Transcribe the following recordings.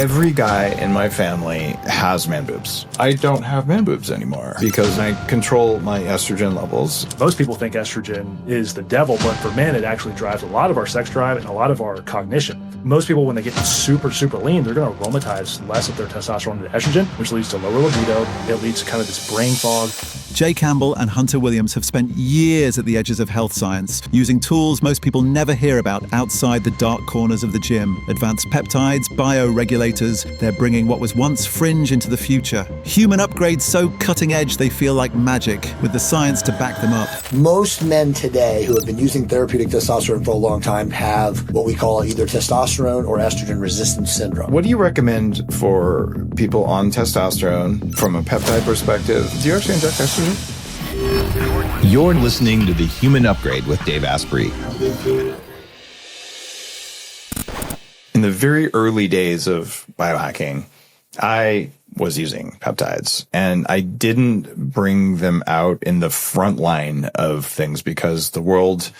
Every guy in my family has man boobs. I don't have man boobs anymore because I control my estrogen levels. Most people think estrogen is the devil, but for men, it actually drives a lot of our sex drive and a lot of our cognition. Most people, when they get super, super lean, they're going to aromatize less of their testosterone into estrogen, which leads to lower libido. It leads to kind of this brain fog. Jay Campbell and Hunter Williams have spent years at the edges of health science, using tools most people never hear about outside the dark corners of the gym. Advanced peptides, bioregulators, they're bringing what was once fringe into the future. Human upgrades so cutting edge they feel like magic, with the science to back them up. Most men today who have been using therapeutic testosterone for a long time have what we call either testosterone or estrogen resistance syndrome. What do you recommend for people on testosterone from a peptide perspective? Do you actually inject estrogen? You're listening to The Human Upgrade with Dave Asprey. In the very early days of biohacking, I was using peptides, and I didn't bring them out in the front line of things because the world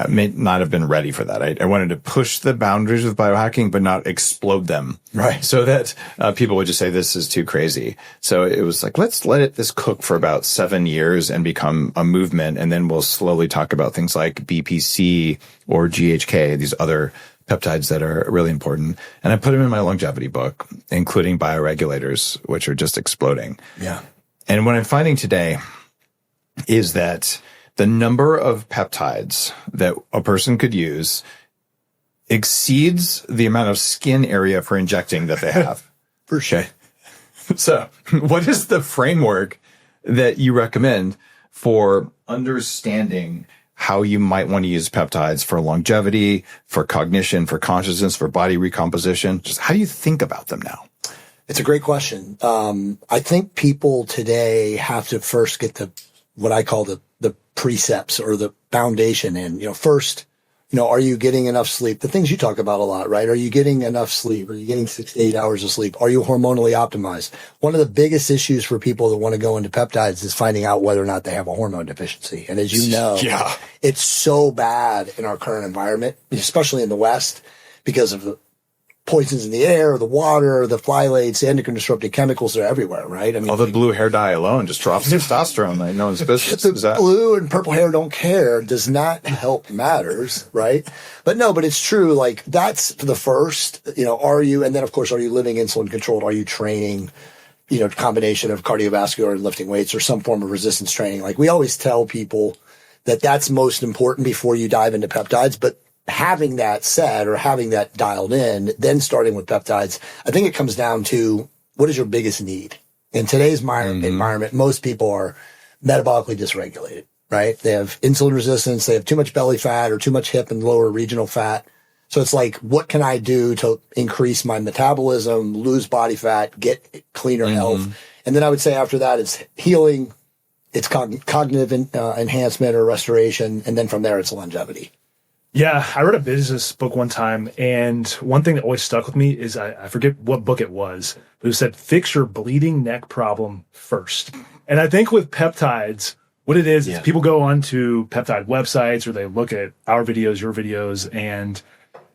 may not have been ready for that. I wanted to push the boundaries of biohacking, but not explode them. Right. So that people would just say, this is too crazy. So it was like, let's let this cook for about 7 years and become a movement. And then we'll slowly talk about things like BPC or GHK, these other peptides that are really important. And I put them in my longevity book, including bioregulators, which are just exploding. Yeah. And what I'm finding today is that the number of peptides that a person could use exceeds the amount of skin area for injecting that they have. For sure. So what is the framework that you recommend for understanding how you might want to use peptides for longevity, for cognition, for consciousness, for body recomposition? Just how do you think about them now? It's a great question. I think people today have to first get what I call the precepts or the foundation in. First, are you getting enough sleep? The things you talk about a lot, right? Are you getting enough sleep? Are you getting 6 to 8 hours of sleep? Are you hormonally optimized? One of the biggest issues for people that want to go into peptides is finding out whether or not they have a hormone deficiency. And as you know, it's so bad in our current environment, especially in the West, because of the poisons in the air, the water, the phthalates, the endocrine disrupting chemicals are everywhere, right? I mean, all the blue hair dye alone just drops testosterone like no one's business. The blue and purple hair don't care does not help matters, right? But it's true. Like that's the first, are you, and then of course, are you living insulin controlled? Are you training, combination of cardiovascular and lifting weights or some form of resistance training? Like we always tell people that that's most important before you dive into peptides, but having that said or having that dialed in, then starting with peptides, I think it comes down to what is your biggest need? In today's environment, most people are metabolically dysregulated, right? They have insulin resistance. They have too much belly fat or too much hip and lower regional fat. So it's like, what can I do to increase my metabolism, lose body fat, get cleaner health? And then I would say after that, it's healing, it's cognitive enhancement or restoration. And then from there, it's longevity. Yeah, I read a business book one time, and one thing that always stuck with me is I forget what book it was, but it said, fix your bleeding neck problem first. And I think with peptides, what it is people go onto peptide websites or they look at our videos, your videos, and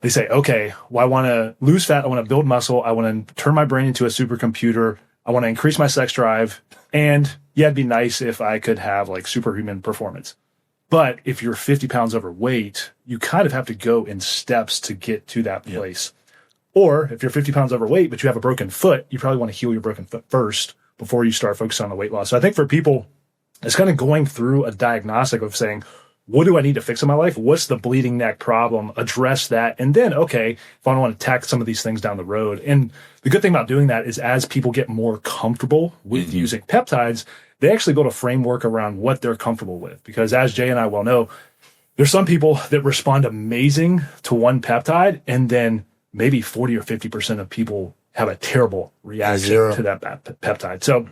they say, okay, well, I want to lose fat, I want to build muscle, I want to turn my brain into a supercomputer, I want to increase my sex drive, and it'd be nice if I could have like superhuman performance. But if you're 50 pounds overweight, you kind of have to go in steps to get to that place. Or if you're 50 pounds overweight, but you have a broken foot, you probably want to heal your broken foot first before you start focusing on the weight loss. So I think for people, it's kind of going through a diagnostic of saying, what do I need to fix in my life? What's the bleeding neck problem? Address that. And then, okay, if I want to tackle some of these things down the road. And the good thing about doing that is as people get more comfortable with using peptides, they actually build a framework around what they're comfortable with. Because as Jay and I well know, there's some people that respond amazing to one peptide, and then maybe 40 or 50% of people have a terrible reaction to that peptide. So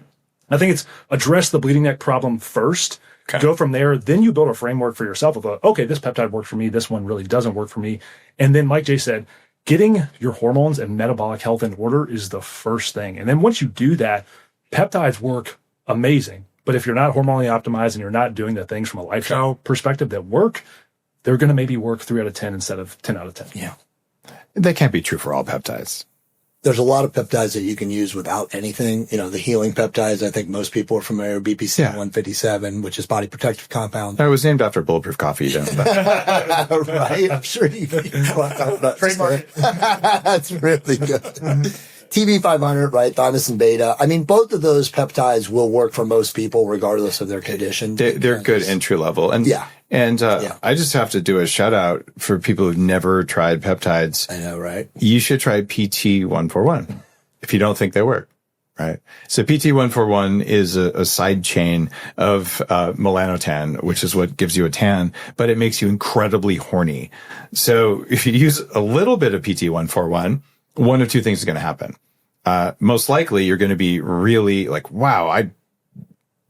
I think it's address the bleeding neck problem first, go from there, then you build a framework for yourself of, okay, this peptide worked for me, this one really doesn't work for me. And then, like Jay said, getting your hormones and metabolic health in order is the first thing. And then once you do that, peptides work amazing. But if you're not hormonally optimized and you're not doing the things from a lifestyle perspective that work, they're going to maybe work 3 out of 10 instead of 10 out of 10. Yeah. That can't be true for all peptides. there's a lot of peptides that you can use without anything. You know, the healing peptides, I think most people are familiar with BPC 157, which is body protective compound. It was named after bulletproof coffee, you know. Right? I'm sure you trademark. That's really good. TB500, right? Thymosin beta. I mean, both of those peptides will work for most people regardless of their condition. They're good entry level. And I just have to do a shout out for people who've never tried peptides. I know, right? You should try PT141 if you don't think they work, right? So PT141 is a side chain of melanotan, which is what gives you a tan, but it makes you incredibly horny. So if you use a little bit of PT141, one of two things is going to happen. Most likely you're going to be really like, wow,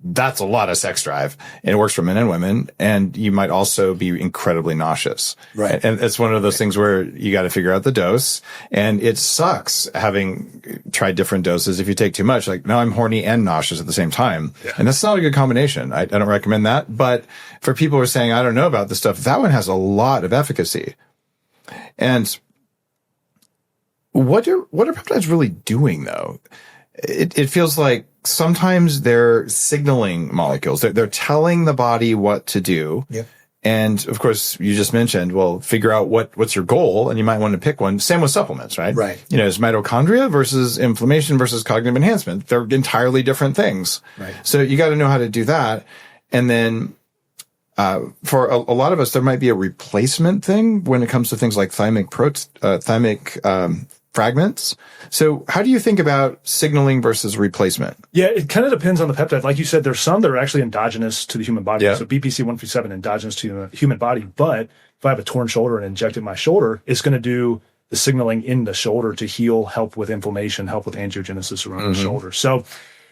that's a lot of sex drive, and it works for men and women. And you might also be incredibly nauseous. Right. And it's one of those things where you got to figure out the dose, and it sucks having tried different doses. If you take too much, like now I'm horny and nauseous at the same time. Yeah. And that's not a good combination. I don't recommend that. But for people who are saying, I don't know about this stuff, that one has a lot of efficacy. And what are peptides really doing though? It feels like sometimes they're signaling molecules. They're telling the body what to do. Yeah. And of course, you just mentioned, well, figure out what's your goal, and you might want to pick one. Same with supplements, right? Right. You know, it's mitochondria versus inflammation versus cognitive enhancement. They're entirely different things. Right. So you got to know how to do that. And then, for a lot of us, there might be a replacement thing when it comes to things like thymic fragments. So how do you think about signaling versus replacement? Yeah, it kind of depends on the peptide. Like you said, there's some that are actually endogenous to the human body. Yeah. So BPC 157 endogenous to the human body. But if I have a torn shoulder and inject it in my shoulder, it's going to do the signaling in the shoulder to heal, help with inflammation, help with angiogenesis around the shoulder. So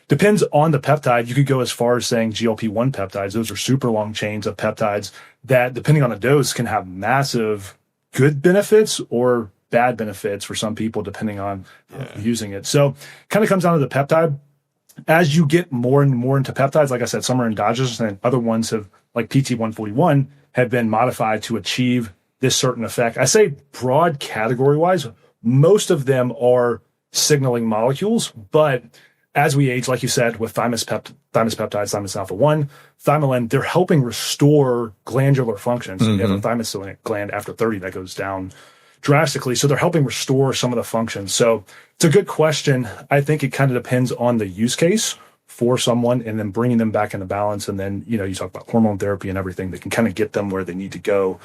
depends on the peptide. You could go as far as saying GLP-1 peptides. Those are super long chains of peptides that, depending on the dose, can have massive good benefits or bad benefits for some people, depending on using it. So kind of comes down to the peptide. As you get more and more into peptides, like I said, some are endogenous and other ones have, like PT141, have been modified to achieve this certain effect. I say broad category wise, most of them are signaling molecules, but as we age, like you said, with thymus peptides, thymus alpha 1, thymolin, they're helping restore glandular function. So you have a thymus gland after 30 that goes down drastically. So they're helping restore some of the functions. So it's a good question. I think it kind of depends on the use case for someone, and then bringing them back into balance. And then, you know, you talk about hormone therapy and everything that can kind of get them where they need to go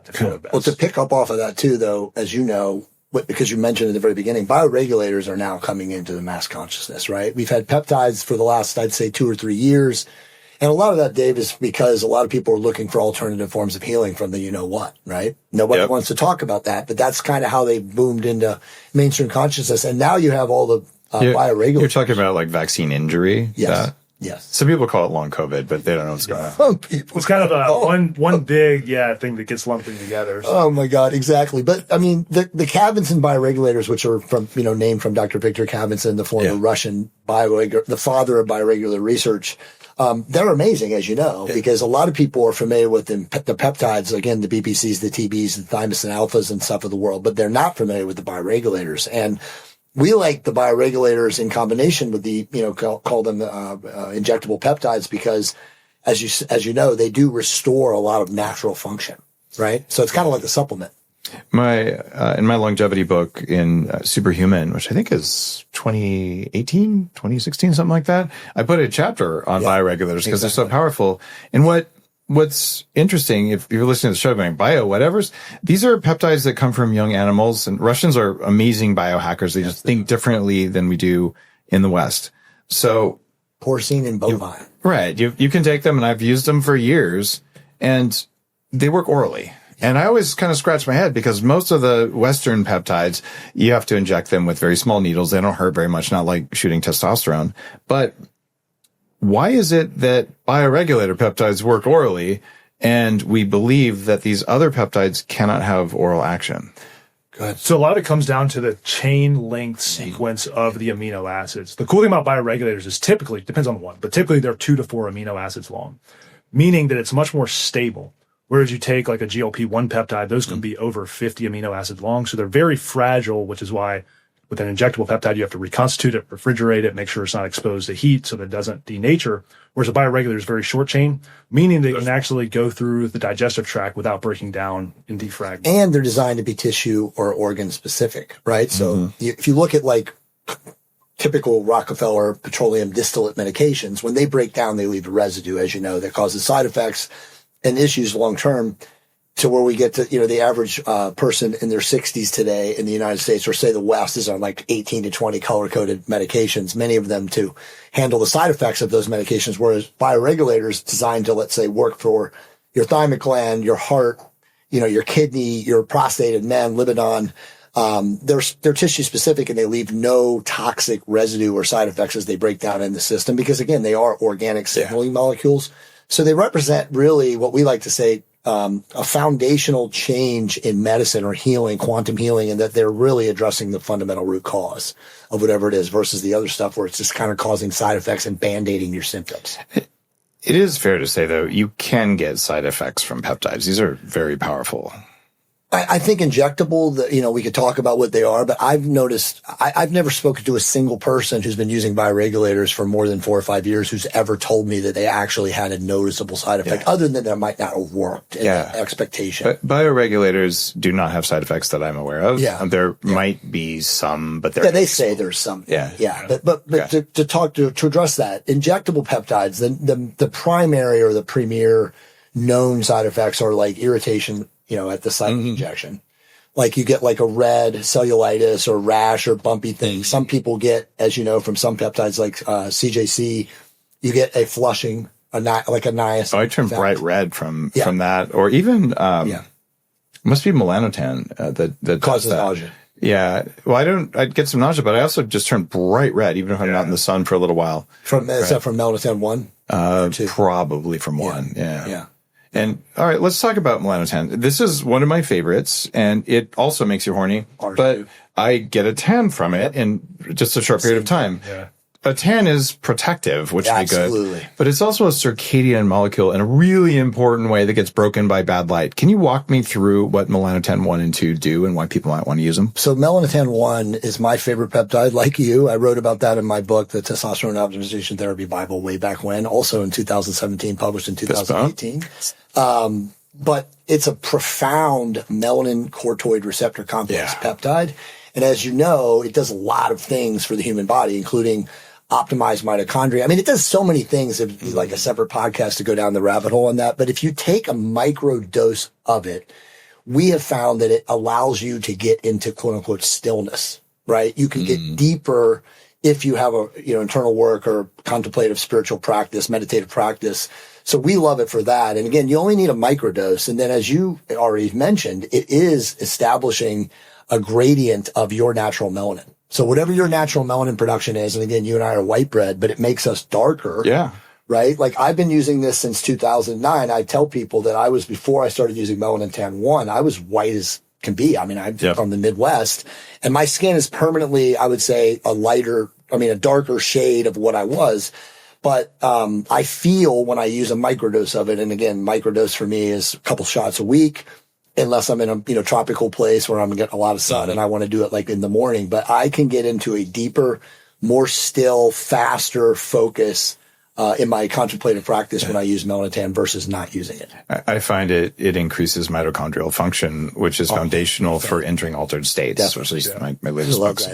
to feel the best. Well, to pick up off of that too, though, as you know, because you mentioned at the very beginning, bioregulators are now coming into the mass consciousness, right? We've had peptides for the last, I'd say, 2 or 3 years. And a lot of that, Dave, is because a lot of people are looking for alternative forms of healing from the you-know-what, right? Nobody wants to talk about that, but that's kind of how they boomed into mainstream consciousness. And now you have all the bioregulators. You're talking about like vaccine injury? Yes. Yes. Some people call it long COVID, but they don't know what's going on. Some people. It's kind of a one big thing that gets lumped in together. So. Oh my God, exactly. But I mean, the Kabat-Zinn bioregulators, which are from, named from Dr. Victor Kabat-Zinn, the former Russian the father of bioregulator research. They're amazing, as you know, because a lot of people are familiar with the peptides, again, the BPCs, the TBs, the thymosin alphas and stuff of the world, but they're not familiar with the bioregulators. And we like the bioregulators in combination with the, call them injectable peptides, because as you know, they do restore a lot of natural function, right? So it's kind of like a supplement. In my longevity book in Superhuman, which I think is 2018, 2016, something like that, I put a chapter on bioregulators because they're so powerful. And what's interesting, if you're listening to the show going, whatevers, these are peptides that come from young animals, and Russians are amazing biohackers. They just think differently than we do in the West. So porcine and bovine. Right. You can take them, and I've used them for years, and they work orally. And I always kind of scratch my head because most of the Western peptides, you have to inject them with very small needles. They don't hurt very much, not like shooting testosterone. But why is it that bioregulator peptides work orally, and we believe that these other peptides cannot have oral action? Good. So a lot of it comes down to the chain length sequence of the amino acids. The cool thing about bioregulators is typically, depends on the one, but typically they're 2 to 4 amino acids long, meaning that it's much more stable. Whereas you take like a GLP-1 peptide, those can be over 50 amino acids long. So they're very fragile, which is why With an injectable peptide, you have to reconstitute it, refrigerate it, make sure it's not exposed to heat so that it doesn't denature. Whereas a bioregulator is very short chain, meaning they can actually go through the digestive tract without breaking down and defragmenting. And they're designed to be tissue or organ specific, right? So if you look at like typical Rockefeller petroleum distillate medications, when they break down, they leave a residue, as you know, that causes side effects and issues long term. To where we get to, the average person in their 60s today in the United States, or say the West, is on like 18 to 20 color-coded medications, many of them to handle the side effects of those medications, whereas bioregulators designed to, let's say, work for your thymic gland, your heart, your kidney, your prostate in men, libidon. They're tissue specific, and they leave no toxic residue or side effects as they break down in the system, because again, they are organic signaling molecules. So they represent really what we like to say, a foundational change in medicine or healing, quantum healing, and that they're really addressing the fundamental root cause of whatever it is, versus the other stuff where it's just kind of causing side effects and band-aiding your symptoms. It is fair to say, though, you can get side effects from peptides. These are very powerful. I think injectable, we could talk about what they are, but I've noticed, I've never spoken to a single person who's been using bioregulators for more than 4 or 5 years who's ever told me that they actually had a noticeable side effect, other than that might not have worked in expectation. But bioregulators do not have side effects that I'm aware of. Yeah. There might be some, but they say there's some. But to address that, injectable peptides, the primary or the premier known side effects are like irritation, at the site of injection. Like you get like a red cellulitis or rash or bumpy thing. Some people get, as you know, from some peptides like CJC, you get a flushing, like a niacin. Oh, I turn bright red from that. Or even, must be melanotan that causes that. nausea. Yeah. Well, I'd get some nausea, but I also just turn bright red, even if I'm not in the sun for a little while. Is that from melanotan 1? Probably from 1. Yeah. And all right, let's talk about melanotan. This is one of my favorites, and it also makes you horny. But I get a tan from it in just a short period of time. Yeah. A tan is protective, which would be good. But it's also a circadian molecule in a really important way that gets broken by bad light. Can you walk me through what melanotan 1 and 2 do and why people might want to use them? So melanotan 1 is my favorite peptide, like you. I wrote about that in my book, The Testosterone Optimization Therapy Bible, way back when, also in 2017, published in 2018. But it's a profound melanin corticoid receptor complex peptide. And as you know, it does a lot of things for the human body, including optimize mitochondria. I mean, it does so many things. It'd be like a separate podcast to go down the rabbit hole on that. But if you take a micro dose of it, we have found that it allows you to get into quote unquote stillness, right? You can get deeper if you have a, internal work or contemplative spiritual practice, meditative practice. So we love it for that. And again, you only need a microdose. And then as you already mentioned, it is establishing a gradient of your natural melanin. So whatever your natural melanin production is, and again, you and I are white bread, but it makes us darker. Yeah. Right? Like I've been using this since 2009. I tell people that before I started using melanotan 1, I was white as can be. I mean, I'm from the Midwest, and my skin is permanently, I would say, a darker shade of what I was. But I feel when I use a microdose of it, and again, microdose for me is a couple shots a week, unless I'm in a tropical place where I'm getting a lot of sun and I want to do it like in the morning. But I can get into a deeper, more still, faster focus in my contemplative practice when I use melanotan versus not using it. I find it increases mitochondrial function, which is foundational for entering altered states. Definitely. Which is my latest books.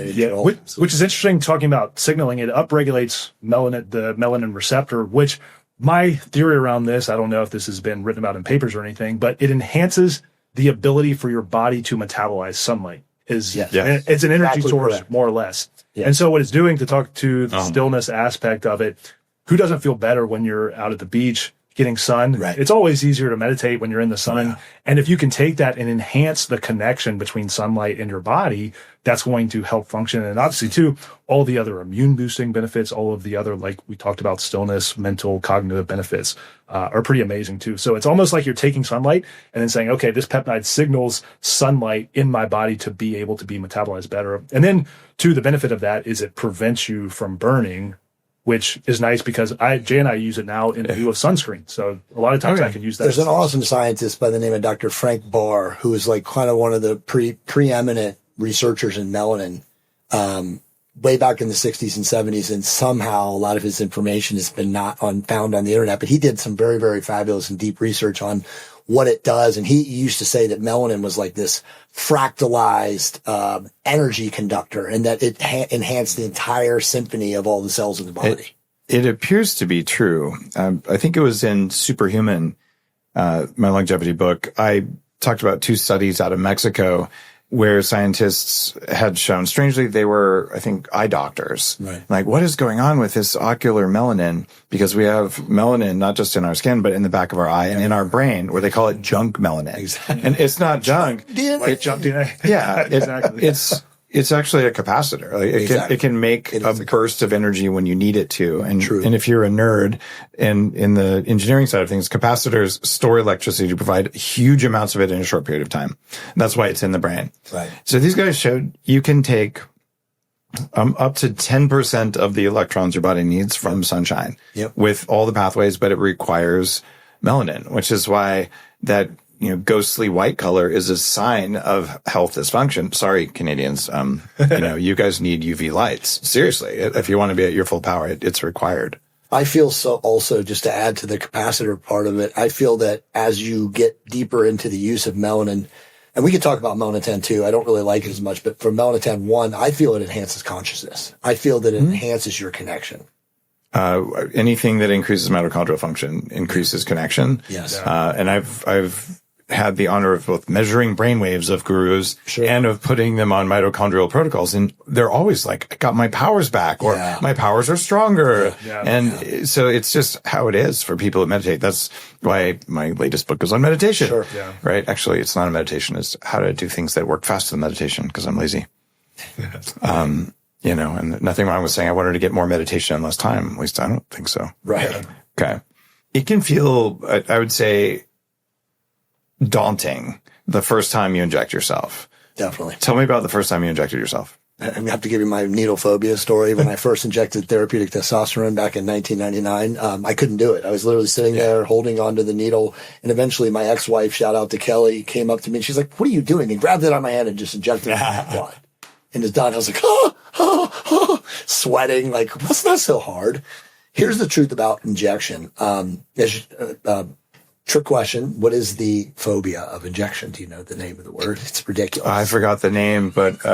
Which is interesting, talking about signaling. It upregulates the melanin receptor, which my theory around this, I don't know if this has been written about in papers or anything, but it enhances the ability for your body to metabolize sunlight. It's an energy source, more or less. Yeah. And so what it's doing, to talk to the stillness aspect of it, who doesn't feel better when you're out at the beach getting sun? Right. It's always easier to meditate when you're in the sun. Yeah. And if you can take that and enhance the connection between sunlight and your body, that's going to help function. And obviously, too, all the other immune boosting benefits, all of the other, like we talked about, stillness, mental, cognitive benefits are pretty amazing, too. So it's almost like you're taking sunlight and then saying, okay, this peptide signals sunlight in my body to be able to be metabolized better. And then, too, the benefit of that is it prevents you from burning, which is nice because Jay and I use it now in lieu of sunscreen. So a lot of times I can use that. There's an awesome scientist by the name of Dr. Frank Barr, who is like kind of one of the preeminent researchers in melanin. way back in the 60s and 70s, and somehow a lot of his information has been found on the internet. But he did some very, very fabulous and deep research on what it does. And he used to say that melanin was like this fractalized energy conductor, and that it enhanced the entire symphony of all the cells in the body. It appears to be true. I think it was in Superhuman, my longevity book. I talked about 2 studies out of Mexico where scientists had shown, strangely, they were, I think, eye doctors. Right. Like, what is going on with this ocular melanin? Because we have melanin not just in our skin, but in the back of our eye and in our brain, where they call it junk melanin. Exactly. And it's not junk. Like junk DNA. Yeah, Exactly. It's actually a capacitor. Like it can make a burst of energy when you need it to. And if you're a nerd and in the engineering side of things, capacitors store electricity to provide huge amounts of it in a short period of time. And that's why it's in the brain. Right. So these guys showed you can take up to 10% of the electrons your body needs from sunshine with all the pathways, but it requires melanin, which is why that ghostly white color is a sign of health dysfunction. Sorry, Canadians. You guys need UV lights. Seriously. If you want to be at your full power, it's required. I feel so also, just to add to the capacitor part of it, I feel that as you get deeper into the use of melanin, and we could talk about melatonin too. I don't really like it as much, but for melatonin 1, I feel it enhances consciousness. I feel that it enhances your connection. Anything that increases mitochondrial function increases connection. Yes. And I've had the honor of both measuring brainwaves of gurus and of putting them on mitochondrial protocols. And they're always like, I got my powers back, or my powers are stronger. So it's just how it is for people that meditate. That's why my latest book is on meditation. Right? Actually, it's not a meditation. It's how to do things that work faster than meditation, because I'm lazy. And nothing wrong with saying I wanted to get more meditation in less time. At least I don't think so. Right. Okay. It can feel, I would say, daunting the first time you inject yourself. Definitely. Tell me about the first time you injected yourself. I have to give you my needle phobia story. When I first injected therapeutic testosterone back in 1999, I couldn't do it. I was literally sitting there holding onto the needle, and eventually my ex-wife, shout out to Kelly, came up to me and she's like, "What are you doing?" and grabbed it on my hand and just injected it in my blood. And it's done. I was like, sweating, like, that's not so hard. Here's the truth about injection. Trick question. What is the phobia of injection? Do you know the name of the word? It's ridiculous. I forgot the name, but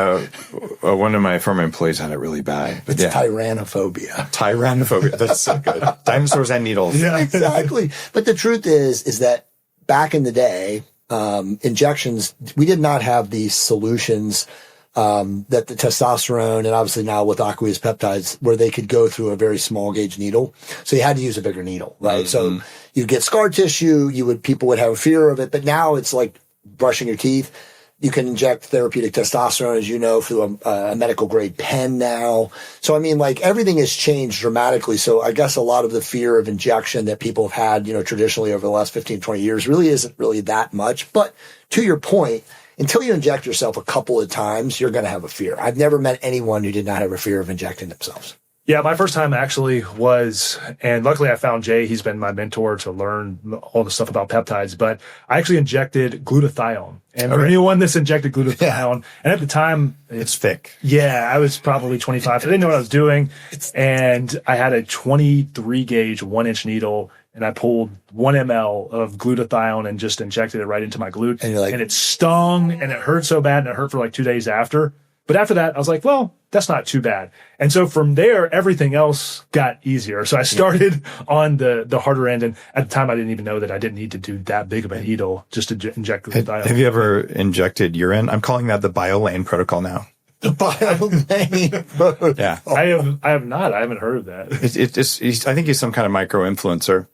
one of my former employees had it really bad. It's tyrannophobia. Tyrannophobia. That's so good. Dinosaurs and needles. Yeah, exactly. But the truth is that back in the day, injections, we did not have these solutions that the testosterone, and obviously now with aqueous peptides, where they could go through a very small gauge needle. So you had to use a bigger needle, right? So you get scar tissue, people would have a fear of it, but now it's like brushing your teeth. You can inject therapeutic testosterone, as you know, through a medical grade pen now. So I mean, like, everything has changed dramatically. So I guess a lot of the fear of injection that people have had, traditionally over the last 15, 20 years really isn't really that much. But to your point, until you inject yourself a couple of times, you're going to have a fear. I've never met anyone who did not have a fear of injecting themselves. Yeah, my first time actually was, and luckily I found Jay. He's been my mentor to learn all the stuff about peptides, but I actually injected glutathione. And for anyone that's injected glutathione, and at the time, it's thick. Yeah, I was probably 25. I didn't know what I was doing. And I had a 23 gauge 1-inch needle, and I pulled 1 ml of glutathione and just injected it right into my glute. And you're like, and it stung and it hurt so bad, and it hurt for like 2 days after. But after that, I was like, well, that's not too bad. And so from there, everything else got easier. So I started on the harder end. And at the time, I didn't even know that I didn't need to do that big of a needle just to inject glutathione. Have you ever injected urine? I'm calling that the BioLane protocol now. The BioLane. Yeah. I have not. I haven't heard of that. I think he's some kind of micro influencer.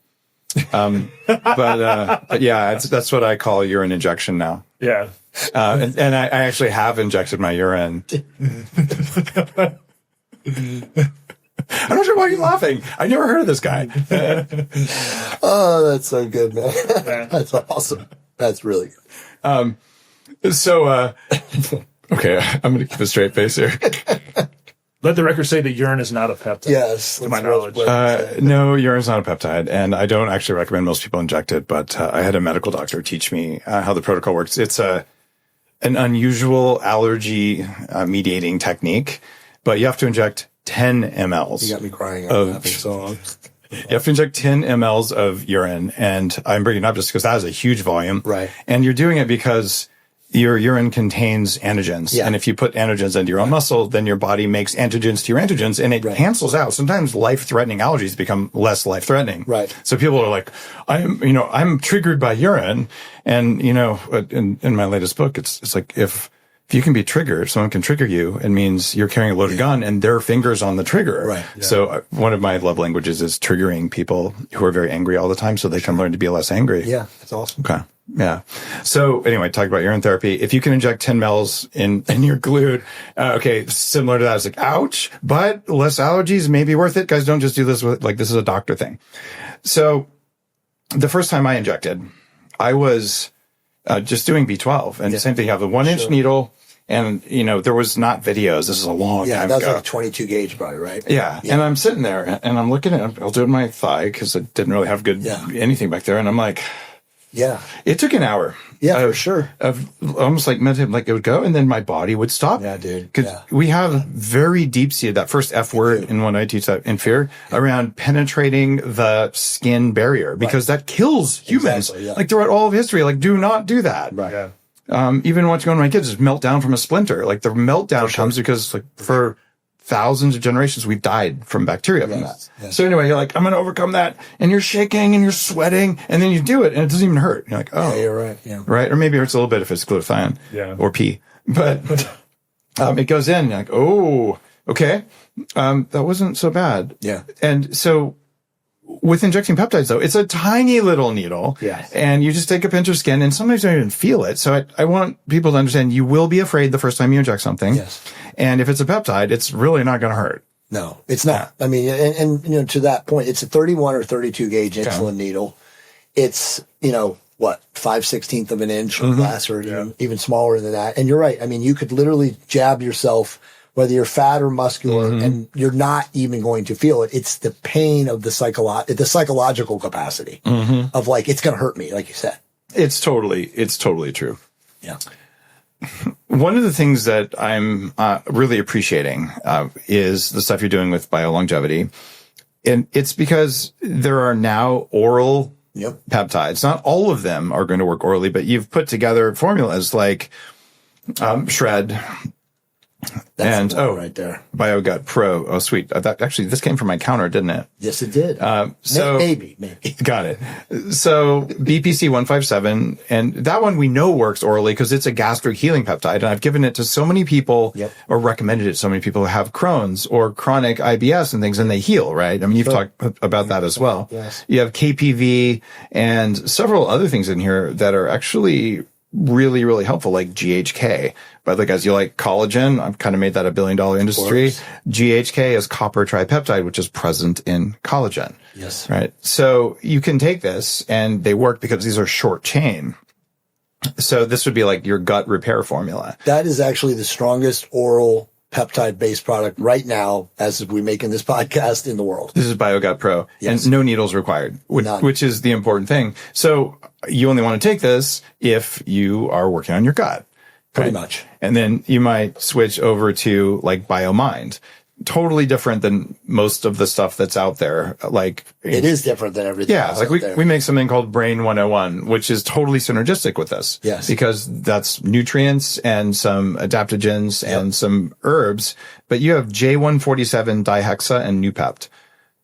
But yeah, that's what I call urine injection now. Yeah. And I actually have injected my urine. I'm not sure why you're laughing. I never heard of this guy. Oh, that's so good, man. That's awesome. That's really good. Okay, I'm going to keep a straight face here. Let the record say that urine is not a peptide. Yes. To my knowledge. No, urine's not a peptide, and I don't actually recommend most people inject it, but I had a medical doctor teach me how the protocol works. It's an unusual allergy mediating technique, but you have to inject 10 mLs. You got me crying. I'm laughing so long. You have to inject 10 mLs of urine, and I'm bringing it up just because that is a huge volume. Right. And you're doing it because your urine contains antigens. Yeah. And if you put antigens into your own muscle, then your body makes antigens to your antigens, and it cancels out. Sometimes life-threatening allergies become less life-threatening. Right. So people are like, I'm triggered by urine. And, in my latest book, it's like, if you can be triggered, someone can trigger you, it means you're carrying a loaded gun and their fingers on the trigger. Right. Yeah. So one of my love languages is triggering people who are very angry all the time so they can learn to be less angry. Yeah, that's awesome. Okay. Yeah. So anyway, talk about urine therapy. If you can inject 10 mLs in your glut, similar to that, it's like, ouch, but less allergies may be worth it. Guys, don't just do this this is a doctor thing. So the first time I injected, I was just doing B12, and the same thing. You have a 1-inch needle, and there was not videos. This is a long time ago. Yeah, that was like like a 22 gauge probably, right? Yeah. And I'm sitting there and I'm looking at, I'll do my thigh because it didn't really have good anything back there. And I'm like, it took an hour. Yeah, for sure. Of almost like meditating, like it would go, and then my body would stop. Yeah, dude. Because we have very deep seated, that first F word in when I teach that in fear, around penetrating the skin barrier, because that kills humans. Exactly, yeah. Like throughout all of history, like do not do that. Right. Yeah. Even watching one of my kids just melt down from a splinter. Like the meltdown comes because for thousands of generations, we've died from bacteria from that. Yes. So anyway, you're like, I'm going to overcome that. And you're shaking and you're sweating, and then you do it and it doesn't even hurt. You're like, oh, yeah, you're right. Yeah. Right. Or maybe it hurts a little bit if it's glutathione or pee, but, it goes in. You're like, oh, okay. That wasn't so bad. Yeah. And so with injecting peptides, though, it's a tiny little needle. Yes. And you just take a pinch of skin, and sometimes you don't even feel it. So I want people to understand you will be afraid the first time you inject something. Yes. And if it's a peptide, it's really not going to hurt. No, it's not. I mean, and to that point, it's a 31 or 32 gauge insulin needle. It's, 5/16 of an inch or less, or even smaller than that. And you're right. I mean, you could literally jab yourself, whether you're fat or muscular, and you're not even going to feel it. It's the pain of the psychological capacity of like, it's going to hurt me, like you said. It's totally true. Yeah. One of the things that I'm really appreciating is the stuff you're doing with BioLongevity. And it's because there are now oral peptides. Not all of them are going to work orally, but you've put together formulas like Shred, That's right there. BioGutPro. Oh, sweet. This came from my counter, didn't it? Yes, it did. Maybe. Got it. So BPC 157, and that one we know works orally because it's a gastric healing peptide. And I've given it to so many people or recommended it to so many people who have Crohn's or chronic IBS and things, and they heal, right? I mean, you've talked about that as well. Yes. You have KPV and several other things in here that are actually really, really helpful, like GHK. By the way, guys, you like collagen? I've kind of made that $1 billion industry. GHK is copper tripeptide, which is present in collagen. Yes. Right. So you can take this, and they work because these are short chain. So this would be like your gut repair formula. That is actually the strongest oral peptide-based product right now, as we make in this podcast, in the world. This is BioGutPro, and no needles required, which is the important thing. So you only want to take this if you are working on your gut. Pretty much. And then you might switch over to like BioMind. Totally different than most of the stuff that's out there. Like it is different than everything else like we make something called Brain 101, which is totally synergistic with this. Yes. Because that's nutrients and some adaptogens and some herbs. But you have J147 dihexa and Nupept.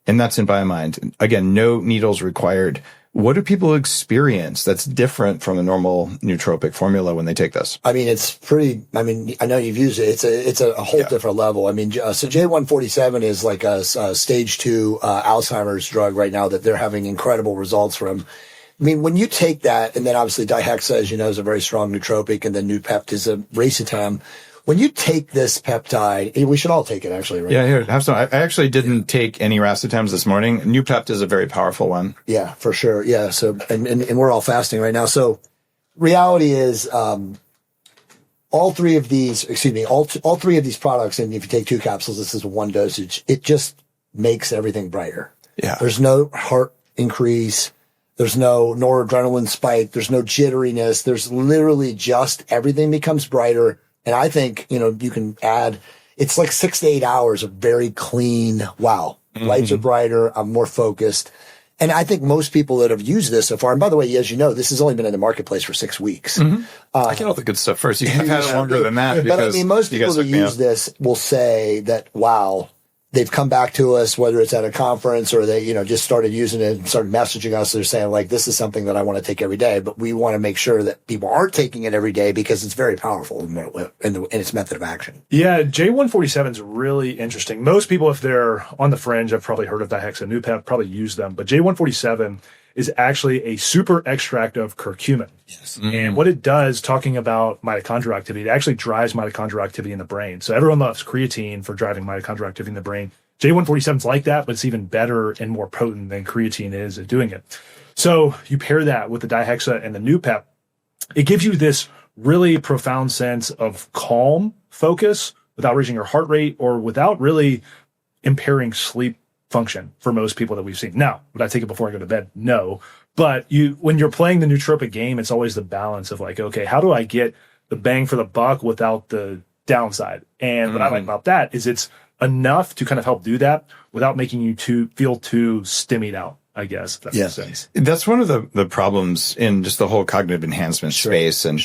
And that's in BioMind. Again, no needles required. What do people experience that's different from a normal nootropic formula when they take this? I mean, it's pretty, I know you've used it. It's a whole different level. I mean, so J147 is like a stage 2 Alzheimer's drug right now that they're having incredible results from. I mean, when you take that, and then obviously dihexa, as you know, is a very strong nootropic, and then Nupept is a racetam. When you take this peptide, we should all take it actually, right? Yeah, here, have some. I actually didn't take any racetams this morning. Nupept is a very powerful one. Yeah, for sure. Yeah. So, and we're all fasting right now. So reality is, all three of these products, and if you take 2 capsules, this is one dosage, it just makes everything brighter. Yeah. There's no heart increase. There's no noradrenaline spike. There's no jitteriness. There's literally just everything becomes brighter. And I think, you can add, it's like 6 to 8 hours of very clean, wow, lights are brighter. I'm more focused. And I think most people that have used this so far, and by the way, as you know, this has only been in the marketplace for 6 weeks. I get all the good stuff first. You have had it longer than that. But I mean, most people that use this will say that, wow, they've come back to us, whether it's at a conference or they, just started using it and started messaging us. They're saying like, this is something that I want to take every day, but we want to make sure that people aren't taking it every day because it's very powerful in its method of action. Yeah. J147 is really interesting. Most people, if they're on the fringe, have probably heard of dihexanupep, probably use them, but J147 is actually a super extract of curcumin. Yes. And what it does, talking about mitochondrial activity, it actually drives mitochondrial activity in the brain. So everyone loves creatine for driving mitochondrial activity in the brain. J147 is like that, but it's even better and more potent than creatine is at doing it. So you pair that with the dihexa and the Nupep, it gives you this really profound sense of calm focus without raising your heart rate or without really impairing sleep function for most people that we've seen. Now, would I take it before I go to bed? No. But when you're playing the nootropic game, it's always the balance of like, okay, how do I get the bang for the buck without the downside? And what I like about that is it's enough to kind of help do that without making you feel too stimmied out, I guess. If that makes sense. That's one of the problems in just the whole cognitive enhancement space. And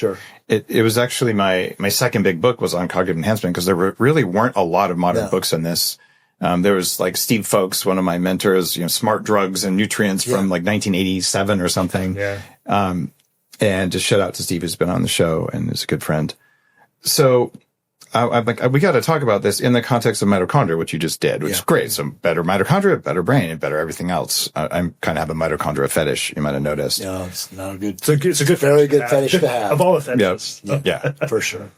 it was actually my second big book was on cognitive enhancement because there really weren't a lot of modern books on this. There was like Steve Folks, one of my mentors, Smart Drugs and Nutrients from like 1987 or something. Yeah. And just shout out to Steve who's been on the show and is a good friend. So I'm like, we got to talk about this in the context of mitochondria, which you just did, which is great. So better mitochondria, better brain, and better everything else. I'm kind of have a mitochondria fetish. You might have noticed. No, it's not a good. It's a good, very good fetish to have. Of all the fetishes. Yeah, for sure.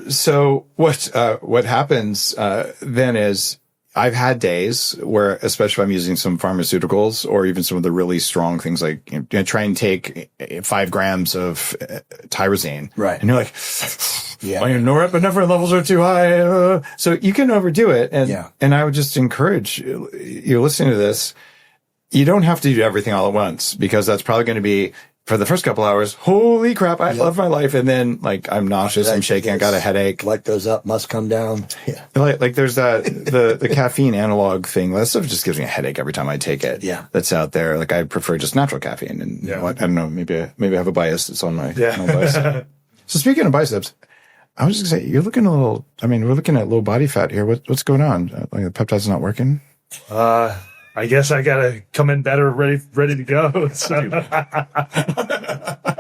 So what happens then is I've had days where, especially if I'm using some pharmaceuticals or even some of the really strong things like try and take 5 grams of tyrosine. Right. And you're like, my norepinephrine levels are too high. So you can overdo it. And I would just encourage you listening to this. You don't have to do everything all at once because that's probably going to be for the first couple hours. Holy crap. I love my life. And then like I'm nauseous. I'm shaking. I got a headache. Light goes up, must come down. Yeah. Like there's that, the caffeine analog thing. That stuff just gives me a headache every time I take it. Yeah. That's out there. Like I prefer just natural caffeine. And I don't know, maybe I have a bias. It's on my bias. So speaking of biceps, I was just gonna say, you're looking we're looking at low body fat here. What's going on? Like the peptide's not working? I guess I gotta come in better, ready to go. So.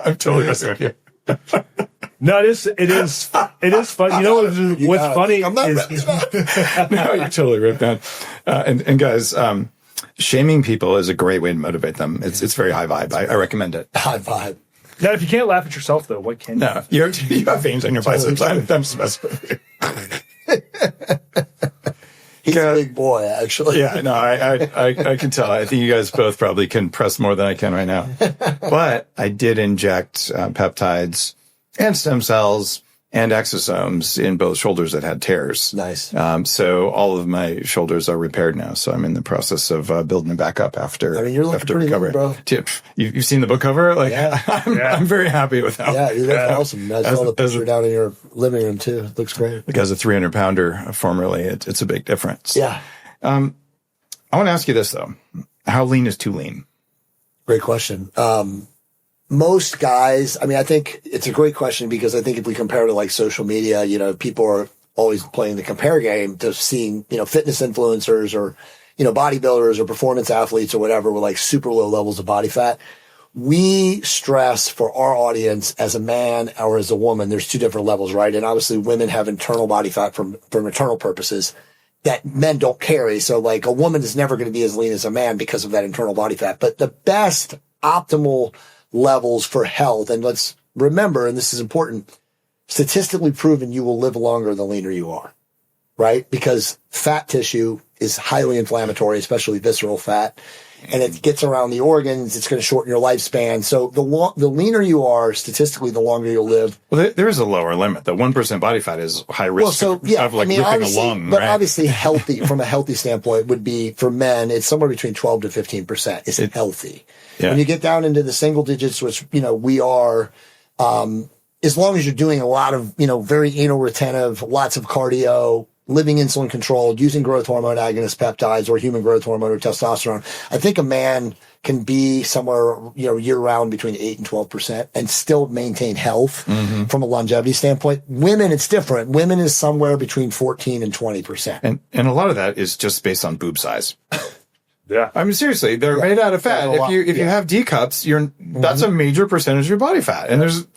I'm totally messing with you. No, it is fun. You know what's funny is no, you're totally ripped down. And guys, shaming people is a great way to motivate them. It's very high vibe. I recommend it. High vibe. Now, if you can't laugh at yourself, though, what can you? No, you have veins on your biceps. I'm just messing with you. He's a big boy, actually. Yeah, no, I can tell. I think you guys both probably can press more than I can right now. But I did inject peptides and stem cells and exosomes in both shoulders that had tears. Nice. So all of my shoulders are repaired now. So I'm in the process of building them back up after. I mean, you're looking pretty good, bro. You've seen the book cover? Like, I'm very happy with how. Yeah, you look awesome. I saw the picture down in your living room too. It looks great. Like as a 300-pounder formerly, it's a big difference. Yeah. I want to ask you this though: how lean is too lean? Great question. Most guys, I mean, I think it's a great question because I think if we compare to like social media, people are always playing the compare game to seeing, fitness influencers or, bodybuilders or performance athletes or whatever with like super low levels of body fat. We stress for our audience as a man or as a woman, there's 2 different levels, right? And obviously women have internal body fat for maternal purposes that men don't carry. So like a woman is never going to be as lean as a man because of that internal body fat. But the best optimal levels for health. And let's remember, and this is important, statistically proven you will live longer the leaner you are, right? Because fat tissue is highly inflammatory, especially visceral fat. and it gets around the organs, it's going to shorten your lifespan. So the leaner you are, statistically, the longer you'll live. Well, there is a lower limit. The 1% body fat is high risk of like ripping a lung, but right? obviously healthy from a healthy standpoint would be, for men, it's somewhere between 12 to 15% is healthy. Yeah. When you get down into the single digits, which, we are, as long as you're doing a lot of, very anal retentive, lots of cardio, living insulin controlled, using growth hormone agonist peptides or human growth hormone or testosterone, I think a man can be somewhere, year round between 8 and 12% and still maintain health from a longevity standpoint. Women, it's different. Women is somewhere between 14 and 20%. And a lot of that is just based on boob size. Yeah. I mean, seriously, they're made out of fat. If you have D cups, that's a major percentage of your body fat. And there's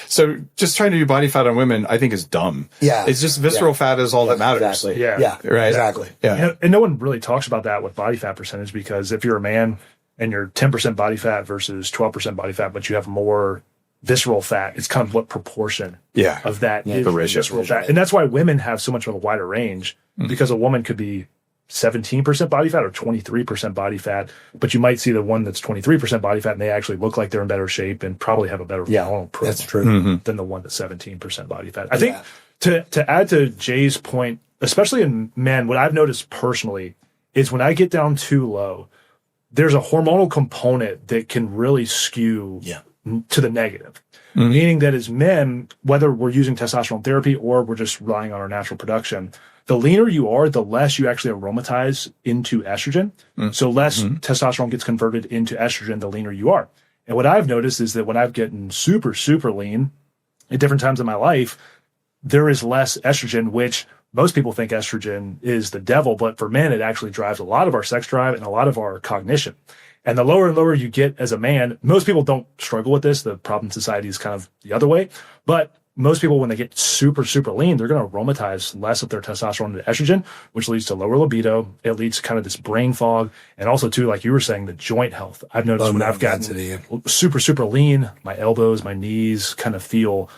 so just trying to do body fat on women, I think is dumb. Yeah. It's just visceral fat is all that matters. Exactly. Yeah. Right. Exactly. Yeah. And no one really talks about that with body fat percentage, because if you're a man and you're 10% body fat versus 12% body fat, but you have more visceral fat, it's kind of what proportion of that is the ratio. visceral fat. And that's why women have so much of a wider range, because a woman could be 17% body fat or 23% body fat, but you might see the one that's 23% body fat and they actually look like they're in better shape and probably have a better hormonal profile that's true. than the one that's 17% body fat. I think to add to Jay's point, especially in men, what I've noticed personally is when I get down too low, there's a hormonal component that can really skew to the negative. Meaning that as men, whether we're using testosterone therapy or we're just relying on our natural production, the leaner you are, the less you actually aromatize into estrogen. So less testosterone gets converted into estrogen, the leaner you are. And what I've noticed is that when I've gotten super, super lean at different times in my life, there is less estrogen, which most people think estrogen is the devil, but for men, it actually drives a lot of our sex drive and a lot of our cognition. And the lower and lower you get as a man, most people don't struggle with this. The problem in society is kind of the other way. But most people, when they get super, super lean, they're going to aromatize less of their testosterone into estrogen, which leads to lower libido. It leads to kind of this brain fog. And also, too, like you were saying, the joint health. I've noticed when I've gotten super, super lean, my elbows, my knees kind of feel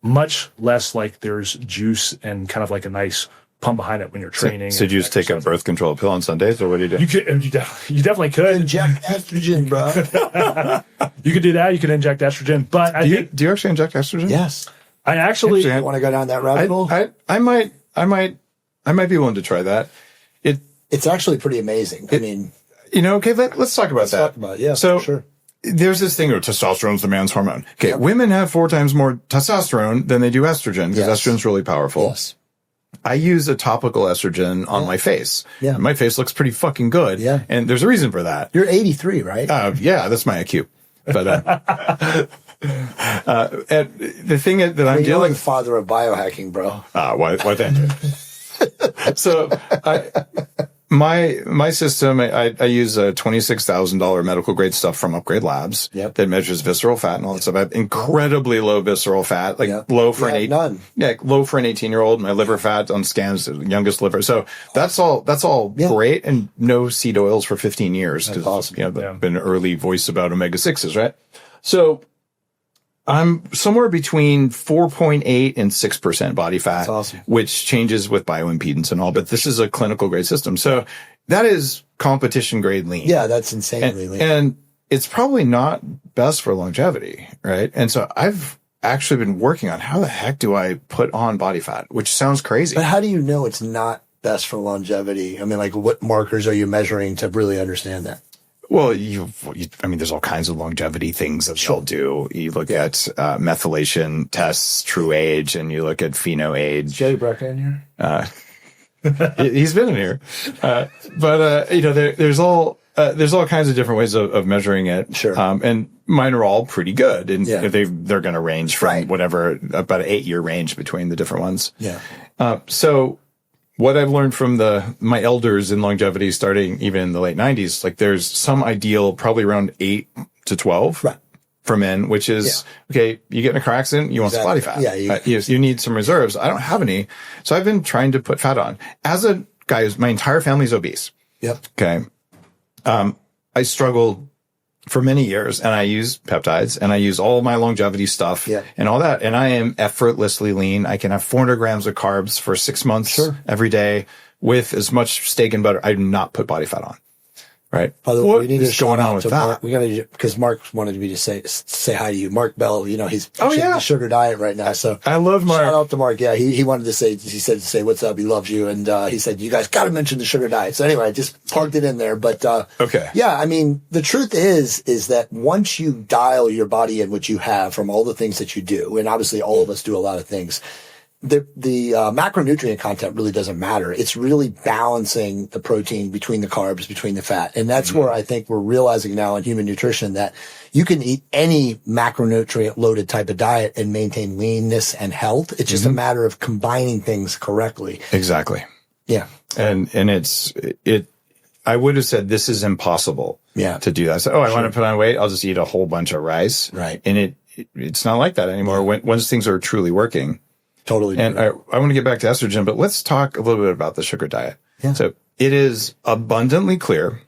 much less like there's juice and kind of like a nice pump behind it when you're training. So do you just take a birth control pill on Sundays, or what do you do? You definitely could. Inject estrogen, bro. You could do that. You could inject estrogen. But do you actually inject estrogen? Yes. I actually You want to go down that rabbit hole? I might be willing to try that. It's actually pretty amazing. Okay, let's talk about that. Talk about it. Yeah, so sure. There's this thing where testosterone's the man's hormone. Okay, women have 4 times more testosterone than they do estrogen, because estrogen's really powerful. Yes. I use a topical estrogen on my face. Yeah. And my face looks pretty fucking good. Yeah. And there's a reason for that. You're 83, right? Yeah, that's my IQ. But the thing that I'm you're dealing the father of biohacking, bro. why thank you. So my system, I use a $26,000 medical grade stuff from Upgrade Labs that measures visceral fat and all that stuff. I have incredibly low visceral fat, low for none. Low for an 18-year-old. My liver fat on scans, the youngest liver. So that's all great, and no seed oils for 15 years. That's awesome. I've been an early voice about omega-6s, right? So I'm somewhere between 4.8 and 6% body fat, That's awesome. which changes with bioimpedance and all, but this is a clinical grade system. So that is competition grade lean. Yeah, that's insanely lean. And it's probably not best for longevity, right? And so I've actually been working on how the heck do I put on body fat, which sounds crazy. But how do you know it's not best for longevity? What markers are you measuring to really understand that? Well, there's all kinds of longevity things that they'll do. You look at methylation tests, true age, and you look at pheno age. Jay Brecker in here? He's been in here. There's all kinds of different ways of measuring it. Sure. And mine are all pretty good. And they're going to range from whatever, about an 8-year range between the different ones. Yeah. So what I've learned from my elders in longevity, starting even in the late 90s, there's some ideal probably around 8 to 12 for men, which is, okay, you get in a car accident, you want some body fat. Yeah. You need some reserves. I don't have any. So I've been trying to put fat on. As a guy, my entire family's obese. Yep. Okay. I struggled for many years, and I use peptides, and I use all my longevity stuff and all that. And I am effortlessly lean. I can have 400 grams of carbs for 6 months every day with as much steak and butter. I do not put body fat on. Right. By the way, What we need to is going shout on out with to that? Mark. We gotta, because Mark wanted me to say hi to you. Mark Bell, he's yeah. the sugar diet right now. So I love Mark. Shout out to Mark. Yeah, he wanted to say what's up. He loves you, and he said you guys got to mention the sugar diet. So anyway, I just parked it in there. But Okay. yeah, I mean, the truth is that once you dial your body in, which you have from all the things that you do, and obviously all of us do a lot of things. The macronutrient content really doesn't matter. It's really balancing the protein between the carbs, between the fat. And that's where I think we're realizing now in human nutrition that you can eat any macronutrient loaded type of diet and maintain leanness and health. It's just a matter of combining things correctly. Exactly. Yeah. And I would have said this is impossible to do that. So, I want to put on weight. I'll just eat a whole bunch of rice. Right. And it's not like that anymore once things are truly working. Totally. And I want to get back to estrogen, but let's talk a little bit about the sugar diet. Yeah. So it is abundantly clear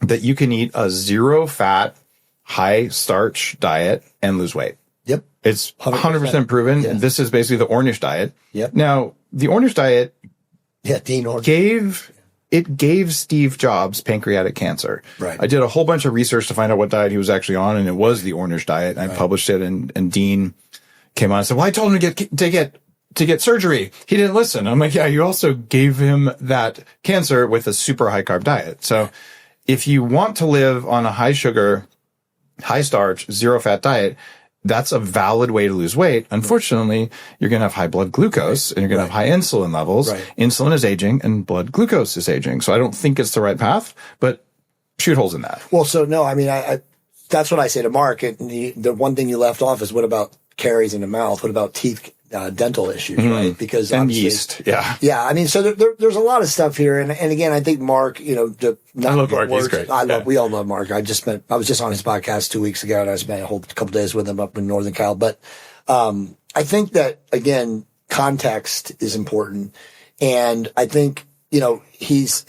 that you can eat a zero fat, high starch diet and lose weight. Yep. It's 100% proven. Yeah. This is basically the Ornish diet. Yep. Now, the Ornish diet Dean Ornish gave Steve Jobs pancreatic cancer. Right. I did a whole bunch of research to find out what diet he was actually on, and it was the Ornish diet. I published it, and Dean came on and said, well, I told him to get surgery. He didn't listen. I'm like, yeah, you also gave him that cancer with a super high carb diet. So if you want to live on a high sugar, high starch, zero fat diet, that's a valid way to lose weight. Unfortunately, you're going to have high blood glucose and you're going to have high insulin levels. Right. Insulin is aging and blood glucose is aging. So I don't think it's the right path, but shoot holes in that. Well, so no, I mean, I that's what I say to Mark. The one thing you left off is what about caries in the mouth? What about teeth, dental issues, right? Because and yeast. Yeah. Yeah. I mean, so there's a lot of stuff here. And again, I think Mark, I love Mark. He's great. We all love Mark. I was just on his podcast 2 weeks ago and I spent a whole couple days with him up in Northern Cal. But, I think that again, context is important. And I think, his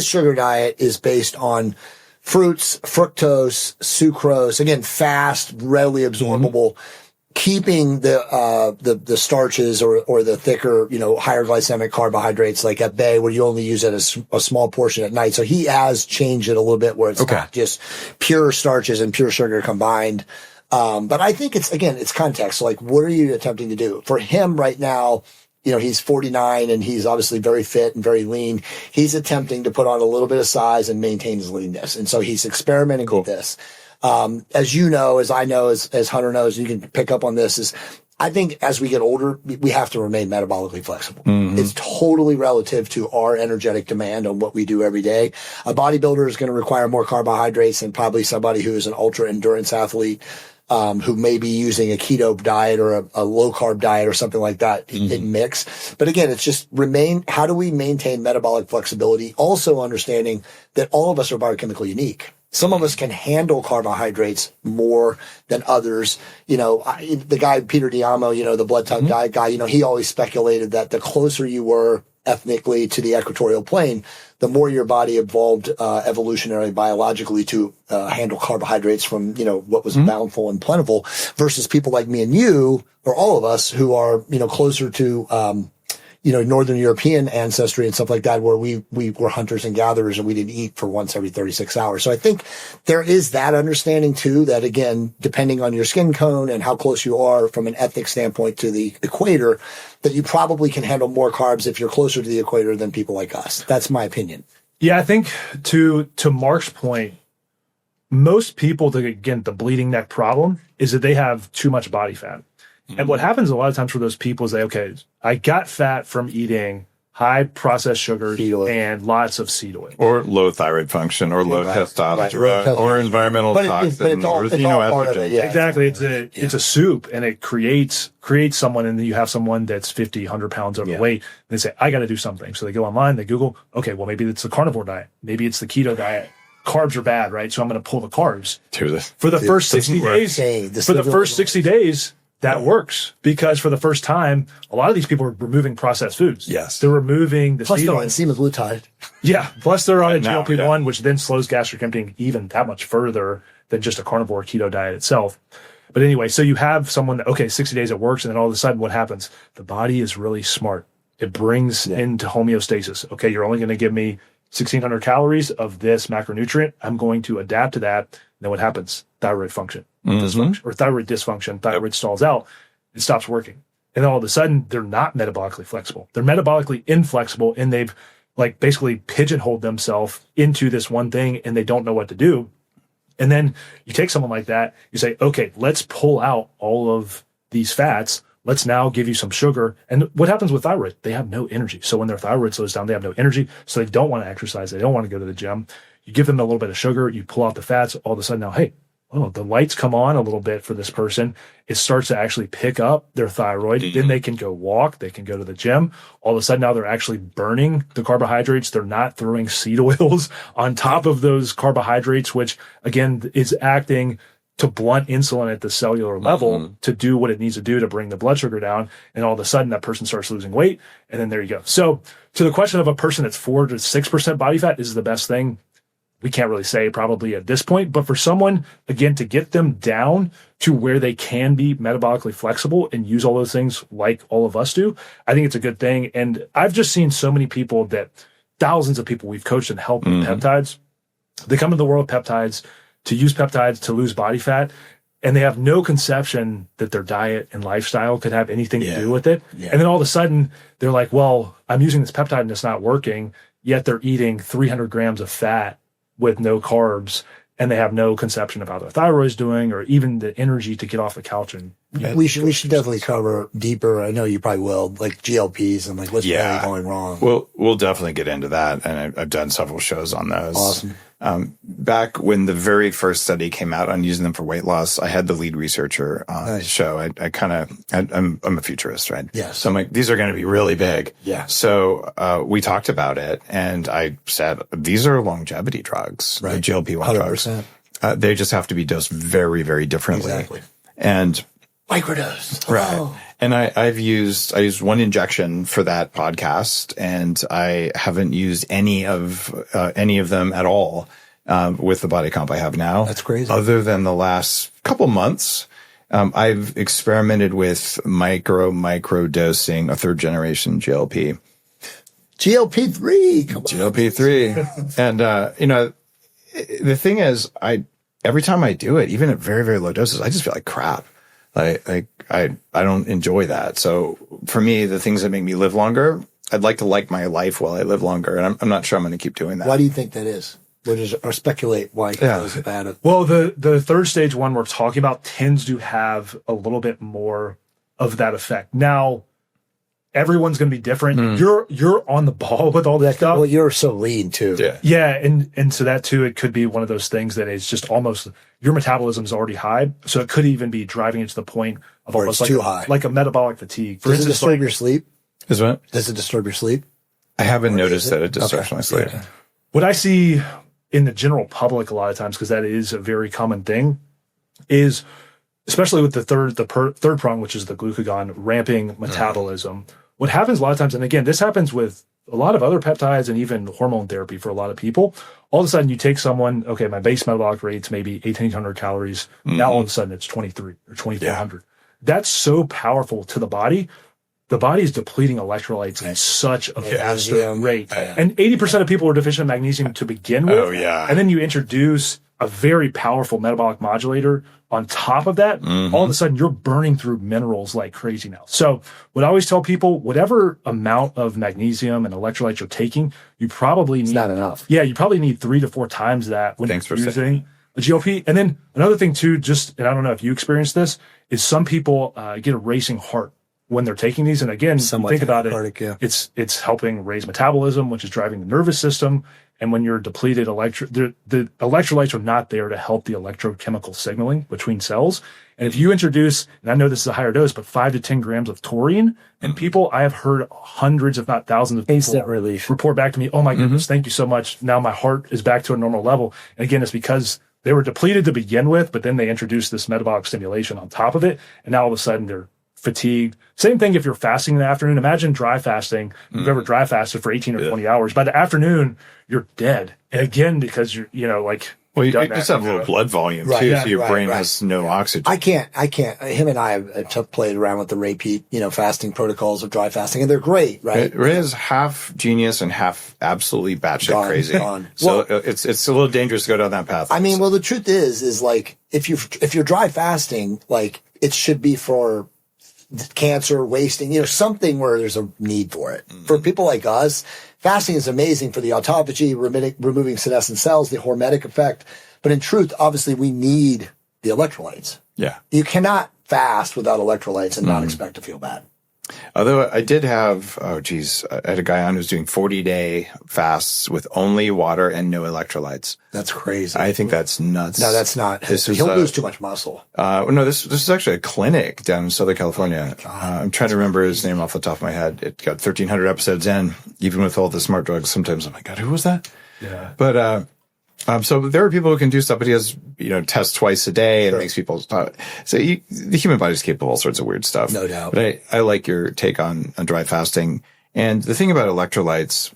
sugar diet is based on fruits, fructose, sucrose, again, fast, readily absorbable, keeping the starches or the thicker, higher glycemic carbohydrates like at bay, where you only use it as a small portion at night. So he has changed it a little bit where it's not just pure starches and pure sugar combined. But I think it's context. So like, what are you attempting to do? For him right now, he's 49 and he's obviously very fit and very lean. He's attempting to put on a little bit of size and maintain his leanness. And so he's experimenting with this. As you know, as I know, as Hunter knows, you can pick up on this, is I think as we get older, we have to remain metabolically flexible. It's totally relative to our energetic demand on what we do every day. A bodybuilder is going to require more carbohydrates than probably somebody who is an ultra endurance athlete, who may be using a keto diet or a low carb diet or something like that in mix. But again, it's just how do we maintain metabolic flexibility? Also understanding that all of us are biochemically unique. Some of us can handle carbohydrates more than others. The guy, Peter Diamo, the blood type diet guy, he always speculated that the closer you were ethnically to the equatorial plane, the more your body evolved evolutionarily, biologically to handle carbohydrates from, what was bountiful and plentiful, versus people like me and you, or all of us who are, closer to, Northern European ancestry and stuff like that, where we were hunters and gatherers and we didn't eat for once every 36 hours. So I think there is that understanding too, that again, depending on your skin tone and how close you are from an ethnic standpoint to the equator, that you probably can handle more carbs if you're closer to the equator than people like us. That's my opinion. Yeah, I think to Mark's point, most people, the bleeding neck problem is that they have too much body fat. And what happens a lot of times for those people is I got fat from eating high processed sugars and lots of seed oil. Or low thyroid function or low testosterone or environmental toxins. But it's all part of it. Yeah. Exactly. It's a soup, and it creates someone, and then you have someone that's 50, 100 pounds overweight. And they say, I got to do something. So they go online, they Google, okay, well, maybe it's the carnivore diet. Maybe it's the keto diet. Carbs are bad, right? So I'm going to pull the carbs. For the first 60 days, that works, because for the first time, a lot of these people are removing processed foods. Yes. They're removing the plus seed they're oil. on semaglutide. Yeah. Plus they're on a GLP-1, which then slows gastric emptying even that much further than just a carnivore keto diet itself. But anyway, so you have someone that, 60 days it works, and then all of a sudden what happens? The body is really smart. It brings into homeostasis. Okay, you're only going to give me 1,600 calories of this macronutrient. I'm going to adapt to that. And then what happens? Thyroid function, dysfunction, or thyroid dysfunction. Thyroid stalls out. It stops working. And then all of a sudden, they're not metabolically flexible. They're metabolically inflexible, and they've like basically pigeonholed themselves into this one thing, and they don't know what to do. And then you take someone like that, you say, okay, let's pull out all of these fats. Let's now give you some sugar. And what happens with thyroid? They have no energy. So when their thyroid slows down, they have no energy. So they don't want to exercise. They don't want to go to the gym. You give them a little bit of sugar. You pull out the fats. All of a sudden now, hey, oh, the lights come on a little bit for this person. It starts to actually pick up their thyroid. Then they can go walk. They can go to the gym. All of a sudden now they're actually burning the carbohydrates. They're not throwing seed oils on top of those carbohydrates, which again is acting to blunt insulin at the cellular level to do what it needs to do to bring the blood sugar down. And all of a sudden that person starts losing weight. And then there you go. So to the question of a person that's 4 to 6% body fat, is the best thing. We can't really say probably at this point, but for someone, again, to get them down to where they can be metabolically flexible and use all those things like all of us do, I think it's a good thing. And I've just seen so many people that thousands of people we've coached and helped with peptides. They come into the world of peptides to use peptides to lose body fat, and they have no conception that their diet and lifestyle could have anything to do with it. And then all of a sudden they're like, well, I'm using this peptide and it's not working, yet they're eating 300 grams of fat with no carbs, and they have no conception of how their thyroid's doing or even the energy to get off the couch. And we should definitely cover deeper. I know you probably will, like GLPs and like what's really going wrong. We'll definitely get into that, and I've done several shows on those. Awesome. Back when the very first study came out on using them for weight loss, I had the lead researcher on the show. I'm a futurist, right? Yes. So I'm like, these are going to be really big. Yeah. So we talked about it, and I said, these are longevity drugs, right? The GLP-1 drugs. They just have to be dosed very, very differently. Exactly. And microdose. Right. Oh. And I used one injection for that podcast, and I haven't used any of them at all with the body comp I have now. That's crazy. Other than the last couple months, I've experimented with micro dosing a 3rd generation GLP. GLP-3. Come on. GLP-3. And the thing is, every time I do it, even at very, very low doses, I just feel like crap. I don't enjoy that. So for me, the things that make me live longer, I'd like to like my life while I live longer. And I'm not sure I'm going to keep doing that. Why do you think that is? Or speculate why it is bad? Well, the 3rd stage one we're talking about tends to have a little bit more of that effect. Now, everyone's going to be different. You're on the ball with all that stuff. Well, you're so lean too. Yeah. And so that too, it could be one of those things that is just almost your metabolism is already high. So it could even be driving it to the point of or almost it's too high. Like a metabolic fatigue. For Does instance, it disturb your sleep? Is what? Does it disturb your sleep? I haven't noticed that it disturbs my sleep. Yeah. What I see in the general public a lot of times, because that is a very common thing, is especially with the third prong, which is the glucagon ramping metabolism. What happens a lot of times, and again, this happens with a lot of other peptides and even hormone therapy for a lot of people. All of a sudden you take someone, okay, my base metabolic rate's maybe 1,800 calories. Now all of a sudden it's 23 or 2,400. That's so powerful to the body. The body is depleting electrolytes at such a faster rate. And 80% of people are deficient in magnesium to begin with. Oh, yeah. And then you introduce a very powerful metabolic modulator on top of that. All of a sudden you're burning through minerals like crazy now. So what I always tell people, whatever amount of magnesium and electrolytes you're taking, you probably need— It's not enough. Yeah, you probably need 3 to 4 times that when Thanks you're for using a GLP. And then another thing too, and I don't know if you experience this, is some people get a racing heart when they're taking these. And again, think about it, it's helping raise metabolism, which is driving the nervous system. And when you're depleted, the electrolytes are not there to help the electrochemical signaling between cells. And if you introduce, and I know this is a higher dose, but 5 to 10 grams of taurine, and people, I have heard hundreds, if not thousands of people instant relief report back to me, oh my goodness, thank you so much. Now my heart is back to a normal level. And again, it's because they were depleted to begin with, but then they introduced this metabolic stimulation on top of it. And now all of a sudden they're fatigued. Same thing if you're fasting in the afternoon. Imagine dry fasting. If you've ever dry fasted for 18 or 20 hours. By the afternoon, you're dead. And again, because you're, Well, you done just that, have a little blood volume Right, too, yeah, so your right, brain right. has no oxygen. I can't, him and I have played around with the repeat, fasting protocols of dry fasting, and they're great, right? Ray is half genius and half absolutely batshit crazy. So it's a little dangerous to go down that path. I mean, well, the truth is like, if you're dry fasting, like, it should be for cancer, wasting, something where there's a need for it. For people like us, fasting is amazing for the autophagy, removing senescent cells, the hormetic effect. But in truth, obviously, we need the electrolytes. Yeah. You cannot fast without electrolytes and not expect to feel bad. Although I did have, I had a guy on who's doing 40-day fasts with only water and no electrolytes. That's crazy. I think that's nuts. No, that's not. He'll lose too much muscle. No, this is actually a clinic down in Southern California. I'm trying to remember his name off the top of my head. It got 1,300 episodes in, even with all the smart drugs. Sometimes I'm like, God, who was that? Yeah. But, so there are people who can do stuff, but he has, tests twice a day and makes people stop. So the human body's capable of all sorts of weird stuff. No doubt. But I like your take on dry fasting. And the thing about electrolytes,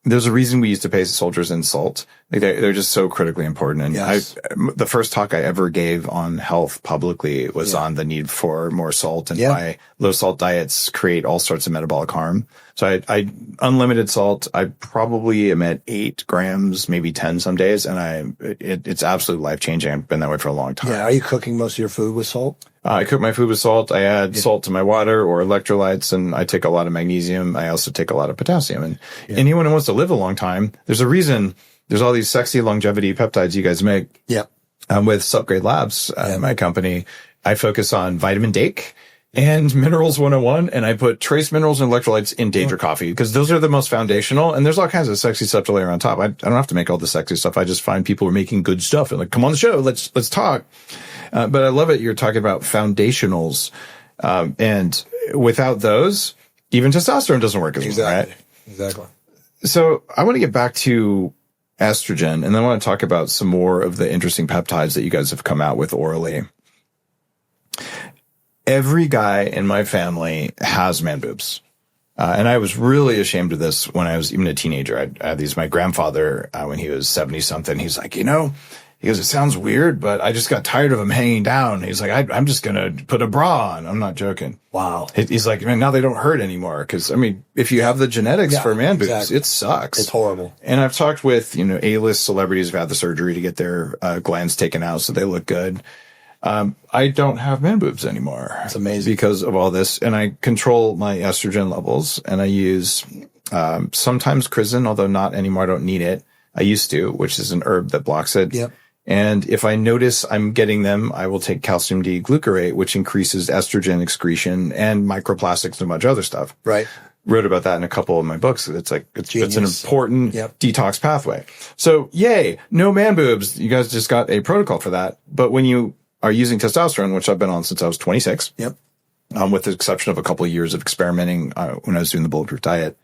there's a reason we used to pay soldiers in salt. Like they're just so critically important. And yes. The first talk I ever gave on health publicly was on the need for more salt and why low salt diets create all sorts of metabolic harm. So I unlimited salt. I probably am at 8 grams, maybe 10 some days. And it's absolutely life changing. I've been that way for a long time. Yeah. Are you cooking most of your food with salt? I cook my food with salt. I add salt to my water or electrolytes, and I take a lot of magnesium. I also take a lot of potassium. And anyone who wants to live a long time, there's a reason there's all these sexy longevity peptides you guys make. Yep. With Subgrade Labs, my company, I focus on vitamin Dake and Minerals 101, and I put trace minerals and electrolytes in Daedra coffee because those are the most foundational, and there's all kinds of sexy stuff to layer on top. I don't have to make all the sexy stuff. I just find people who are making good stuff and like, come on the show, let's talk. But I love it. You're talking about foundationals. And without those, even testosterone doesn't work as well, right? Exactly. So I want to get back to estrogen, and then I want to talk about some more of the interesting peptides that you guys have come out with orally. Every guy in my family has man boobs. And I was really ashamed of this when I was even a teenager. I had these, my grandfather, when he was 70 something, he's like, he goes, it sounds weird, but I just got tired of them hanging down. He's like, I'm just going to put a bra on. I'm not joking. Wow. He's like, man, now they don't hurt anymore. Cause if you have the genetics for man boobs, it sucks. It's horrible. And I've talked with, A-list celebrities who've had the surgery to get their glands taken out so they look good. I don't have man boobs anymore. It's amazing. Because of all this. And I control my estrogen levels, and I use, sometimes Crizin, although not anymore. I don't need it. I used to, which is an herb that blocks it. Yep. And if I notice I'm getting them, I will take calcium D-glucarate, which increases estrogen excretion and microplastics and a bunch of other stuff. Right. Wrote about that in a couple of my books. It's an important detox pathway. So yay, no man boobs. You guys just got a protocol for that. But when you are using testosterone, which I've been on since I was 26. Yep. With the exception of a couple of years of experimenting when I was doing the bulletproof diet.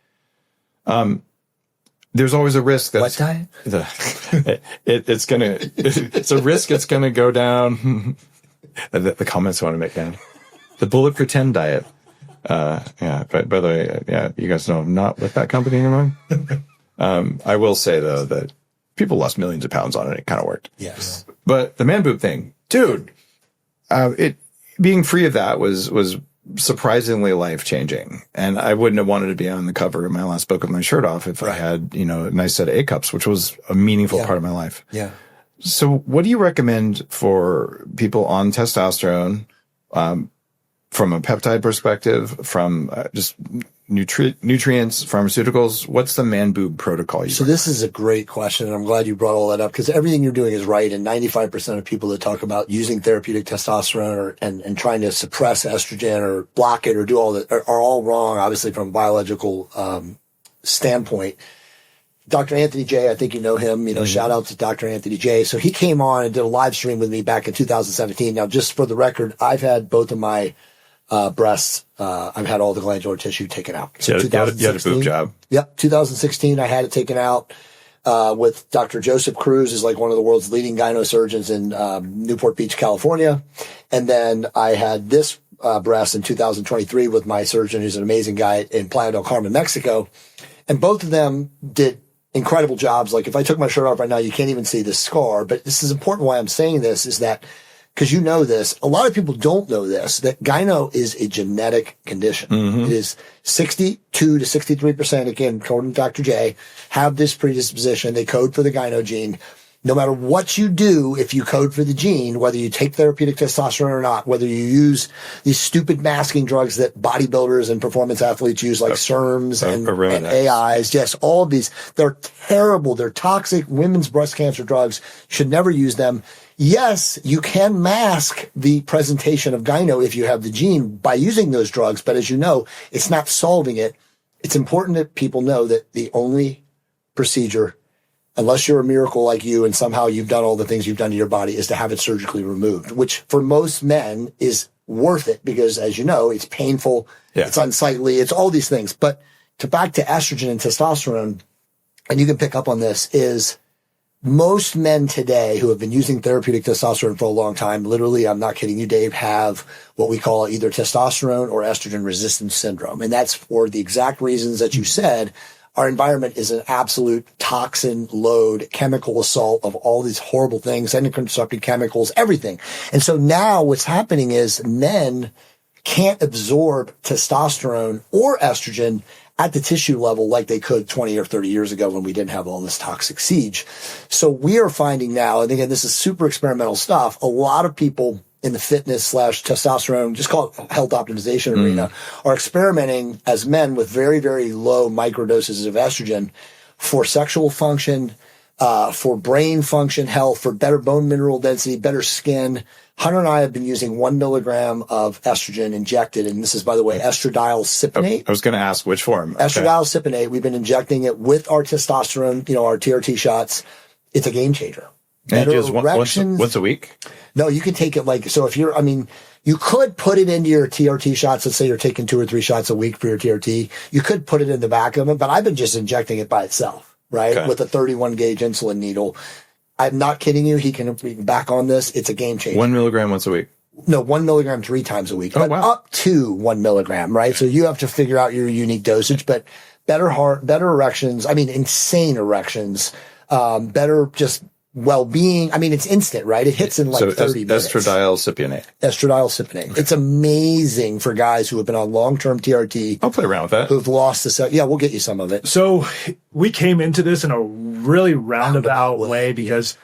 There's always a risk that what diet? It's a risk. It's going to go down. The comments I want to make, man. The bullet pretend diet. But by the way, you guys know I'm not with that company anymore. I will say though that people lost millions of pounds on it. It kind of worked. Yes. But the man boob thing, dude, being free of that was surprisingly life-changing. And I wouldn't have wanted to be on the cover of my last book with my shirt off if I had, a nice set of A-cups, which was a meaningful part of my life. Yeah. So what do you recommend for people on testosterone, from a peptide perspective, from just nutrients, pharmaceuticals? What's the man boob protocol? So this is a great question, and I'm glad you brought all that up because everything you're doing is right. And 95% of people that talk about using therapeutic testosterone and trying to suppress estrogen or block it or do all that are all wrong, obviously from a biological standpoint. Dr. Anthony J, I think you know him, shout out to Dr. Anthony J. So he came on and did a live stream with me back in 2017. Now, just for the record, I've had both of my breasts, I've had all the glandular tissue taken out. So you had a boob job. Yep. 2016, I had it taken out, with Dr. Joseph Cruz, is like one of the world's leading gynosurgeons in, Newport Beach, California. And then I had this, breast in 2023 with my surgeon, who's an amazing guy in Playa del Carmen, Mexico. And both of them did incredible jobs. Like if I took my shirt off right now, you can't even see the scar, but this is important. Why I'm saying this is that because you know this, a lot of people don't know this, that gyno is a genetic condition. It is 62 to 63%, again, according to Dr. J, have this predisposition. They code for the gyno gene. No matter what you do, if you code for the gene, whether you take therapeutic testosterone or not, whether you use these stupid masking drugs that bodybuilders and performance athletes use, like SERMs and AIs, yes, all of these, they're terrible. They're toxic. Women's breast cancer drugs, should never use them. Yes, you can mask the presentation of gyno if you have the gene by using those drugs, but as you know, it's not solving it. It's important that people know that the only procedure, unless you're a miracle like you and somehow you've done all the things you've done to your body, is to have it surgically removed, which for most men is worth it because, as you know, it's painful, it's unsightly, it's all these things. But back to estrogen and testosterone, and you can pick up on this, is most men today who have been using therapeutic testosterone for a long time, literally, I'm not kidding you, Dave, have what we call either testosterone or estrogen resistance syndrome. And that's for the exact reasons that you said. Our environment is an absolute toxin load, chemical assault of all these horrible things, endocrine disrupting chemicals, everything. And so now what's happening is men can't absorb testosterone or estrogen at the tissue level like they could 20 or 30 years ago when we didn't have all this toxic siege. So we are finding now, and again, this is super experimental stuff, a lot of people in the fitness / testosterone, just call it health optimization arena, are experimenting as men with very, very low microdoses of estrogen for sexual function, for brain function, health, for better bone mineral density, better skin. Hunter and I have been using 1 milligram of estrogen injected, and this is, by the way, estradiol cypionate. I was going to ask which form. Estradiol cypionate. We've been injecting it with our testosterone, our TRT shots. It's a game changer. And just once a week? No, you can take it so if you're, you could put it into your TRT shots. Let's say you're taking 2 or 3 shots a week for your TRT. You could put it in the back of it, but I've been just injecting it by itself, right? Okay. With a 31 gauge insulin needle. I'm not kidding you. He can back on this. It's a game changer. 1 milligram once a week. No, 1 milligram 3 times a week, but wow. Up to 1 milligram, right? So you have to figure out your unique dosage, but better heart, better erections. insane erections, better just well-being. It's instant, right? It hits in 30 minutes. Estradiol cypionate. Estradiol cypionate. Okay. It's amazing for guys who have been on long-term TRT. I'll play around with that. Who've lost the cell. Yeah, we'll get you some of it. So we came into this in a really roundabout way because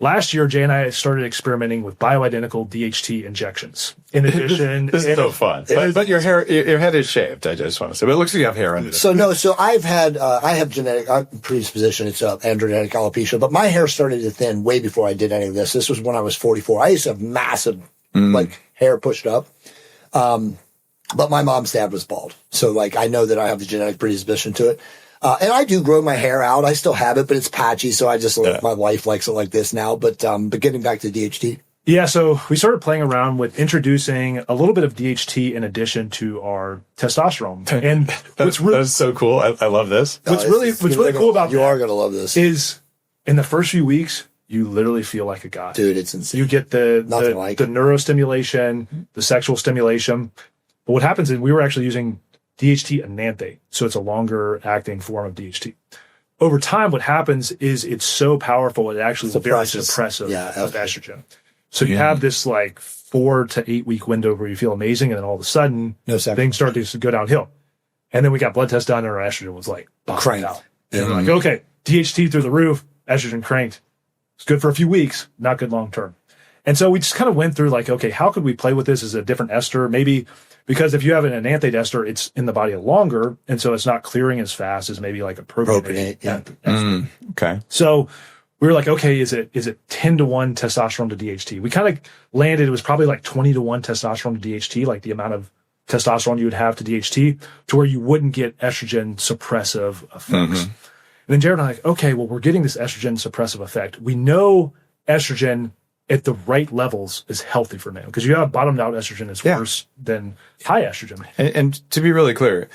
last year, Jay and I started experimenting with bioidentical DHT injections. In addition, this is so fun. But your head is shaved. I just want to say, but it looks like you have hair under it. So I have genetic predisposition. It's androgenetic alopecia, but my hair started to thin way before I did any of this. This was when I was 44. I used to have massive, hair pushed up. But my mom's dad was bald. So I know that I have the genetic predisposition to it. And I do grow my hair out. I still have it, but it's patchy. So I just, my wife likes it like this now. But getting back to DHT. Yeah. So we started playing around with introducing a little bit of DHT in addition to our testosterone. And that's so cool. I love this. What's really cool about you are going to love this is in the first few weeks, you literally feel like a god. Dude, it's insane. You get the neurostimulation, the sexual stimulation. But what happens is we were actually using DHT enanthate, so it's a longer acting form of DHT. Over time, what happens is it's so powerful, it actually is very suppressive of estrogen. So you have this 4 to 8 week window where you feel amazing, and then all of a sudden, things start to go downhill. And then we got blood tests done, and our estrogen was cranked out. And we're okay, DHT through the roof, estrogen cranked. It's good for a few weeks, not good long term. And so we just kind of went through okay, how could we play with this as a different ester? Maybe because if you have an enanthate ester, it's in the body longer, and so it's not clearing as fast as maybe a propionate. Okay. So we were okay, is it 10-to-1 testosterone to DHT? We kind of landed, it was probably 20-to-1 testosterone to DHT, the amount of testosterone you would have to DHT, to where you wouldn't get estrogen suppressive effects. And then Jared and I okay, well, we're getting this estrogen suppressive effect. We know estrogen at the right levels is healthy for men, because you have bottomed out estrogen is worse than high estrogen. And to be really clear,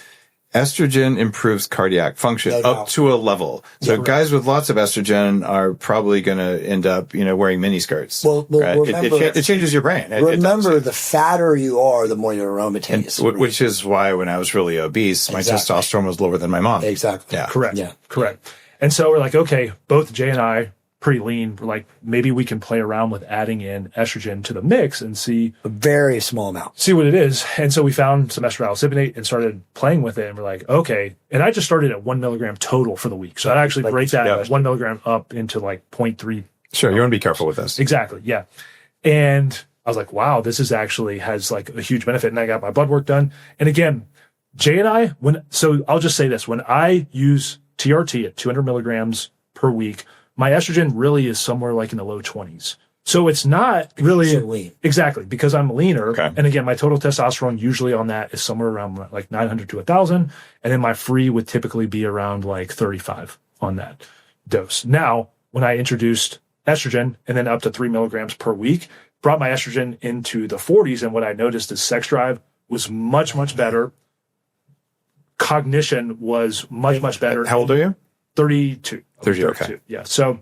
estrogen improves cardiac function up to a level. So guys with lots of estrogen are probably going to end up, wearing mini skirts. Well, right? It changes your brain. Remember, the fatter you are, the more your aromatase. Which is why when I was really obese, my testosterone was lower than my mom. Exactly. Yeah. Correct. Yeah. Correct. And so we're like, okay, both Jay and I, pretty lean. We're like, maybe we can play around with adding in estrogen to the mix and see A very small amount. see what it is. And so we found some estradiol cypionate and started playing with it. And we're like, okay. And I just started at 1 milligram total for the week. So I actually break that 1 milligram up into like 0.3. Sure. You want to be careful with this. Exactly. Yeah. And I was like, wow, this is actually has like a huge benefit. And I got my blood work done. And again, Jay and I, so I'll just say this, when I use TRT at 200 milligrams per week, my estrogen really is somewhere like in the low 20s. So it's not really lean. Exactly, because I'm leaner. Okay. And again, my total testosterone usually on that is somewhere around like 900 to 1,000. And then my free would typically be around like 35 on that dose. Now, when I introduced estrogen and then up to 3 milligrams per week, brought my estrogen into the 40s. And what I noticed is sex drive was much, much better. Cognition was much, much better. How old are you? 32. 32, okay. Yeah. So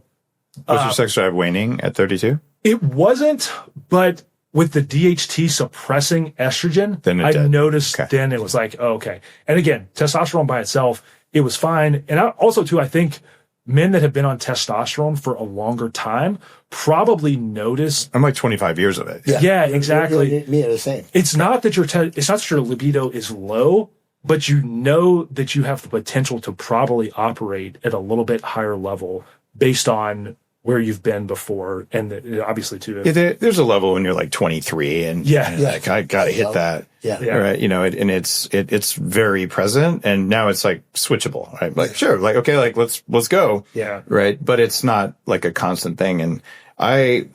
Was your sex drive waning at 32? it wasn't, but with the DHT suppressing estrogen, Then it I did. noticed Okay. then it was like, oh, okay. And again, testosterone by itself, it was fine. And also too, I think men that have been on testosterone for a longer time probably notice. I'm like 25 years of it. Yeah, exactly. Me are the same. It's not that it's not that your libido is low, but you know that you have the potential to probably operate at a little bit higher level based on where you've been before. And obviously too. Yeah, there's a level when you're like 23 and Yeah. you're like, I got to hit that. Yeah. Yeah. Right. You know, and it's very present, and now it's like switchable, right? Like, sure. Like, okay, like let's go. Yeah. Right. But it's not like a constant thing. And I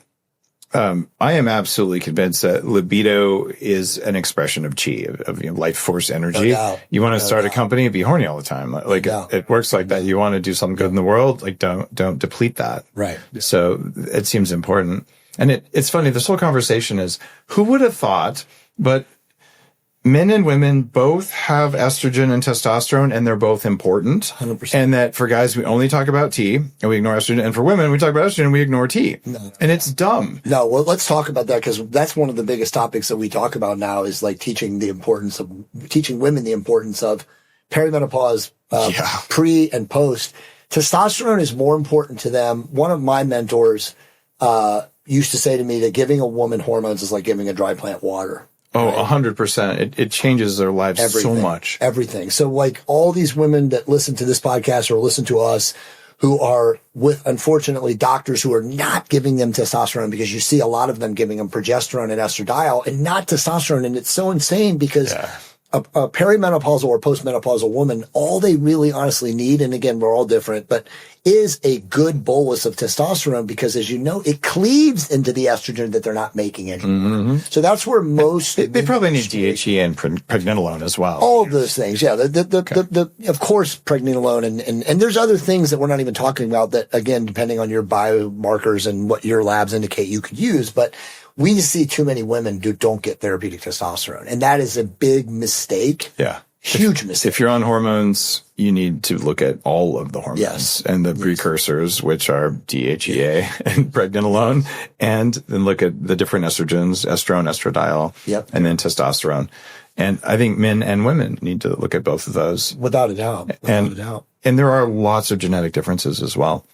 am absolutely convinced that libido is an expression of chi, of life force energy. No doubt. You want to start a company and be horny all the time. Like it works like that. You want to do something good in the world. Like don't deplete that. Right. So it seems important. And it's funny. This whole conversation is, who would have thought, but men and women both have estrogen and testosterone, and they're both important. 100%. And that for guys, we only talk about T and we ignore estrogen. And for women, we talk about estrogen and we ignore T. And it's dumb. No, well, let's talk about that, because that's one of the biggest topics that we talk about now is like teaching women the importance of perimenopause, pre and post. Testosterone is more important to them. One of my mentors used to say to me that giving a woman hormones is like giving a dry plant water. Oh, 100%. It changes their lives so much. Everything. So like all these women that listen to this podcast or listen to us who are with, unfortunately, doctors who are not giving them testosterone, because you see a lot of them giving them progesterone and estradiol and not testosterone. And it's so insane because a perimenopausal or postmenopausal woman, all they really honestly need, and again, we're all different, but is a good bolus of testosterone, because as you know, it cleaves into the estrogen that they're not making anymore. So that's where most... They probably need DHE and pregnenolone as well. All of those things. Yeah. Of course, pregnenolone and there's other things that we're not even talking about that, again, depending on your biomarkers and what your labs indicate you could use. But we see too many women who don't get therapeutic testosterone. And that is a big mistake. Yeah. Huge mistake. If you're on hormones, you need to look at all of the hormones and the precursors, which are DHEA and pregnenolone, and then look at the different estrogens, estrone, estradiol, and then testosterone. And I think men and women need to look at both of those. Without a doubt. And there are lots of genetic differences as well,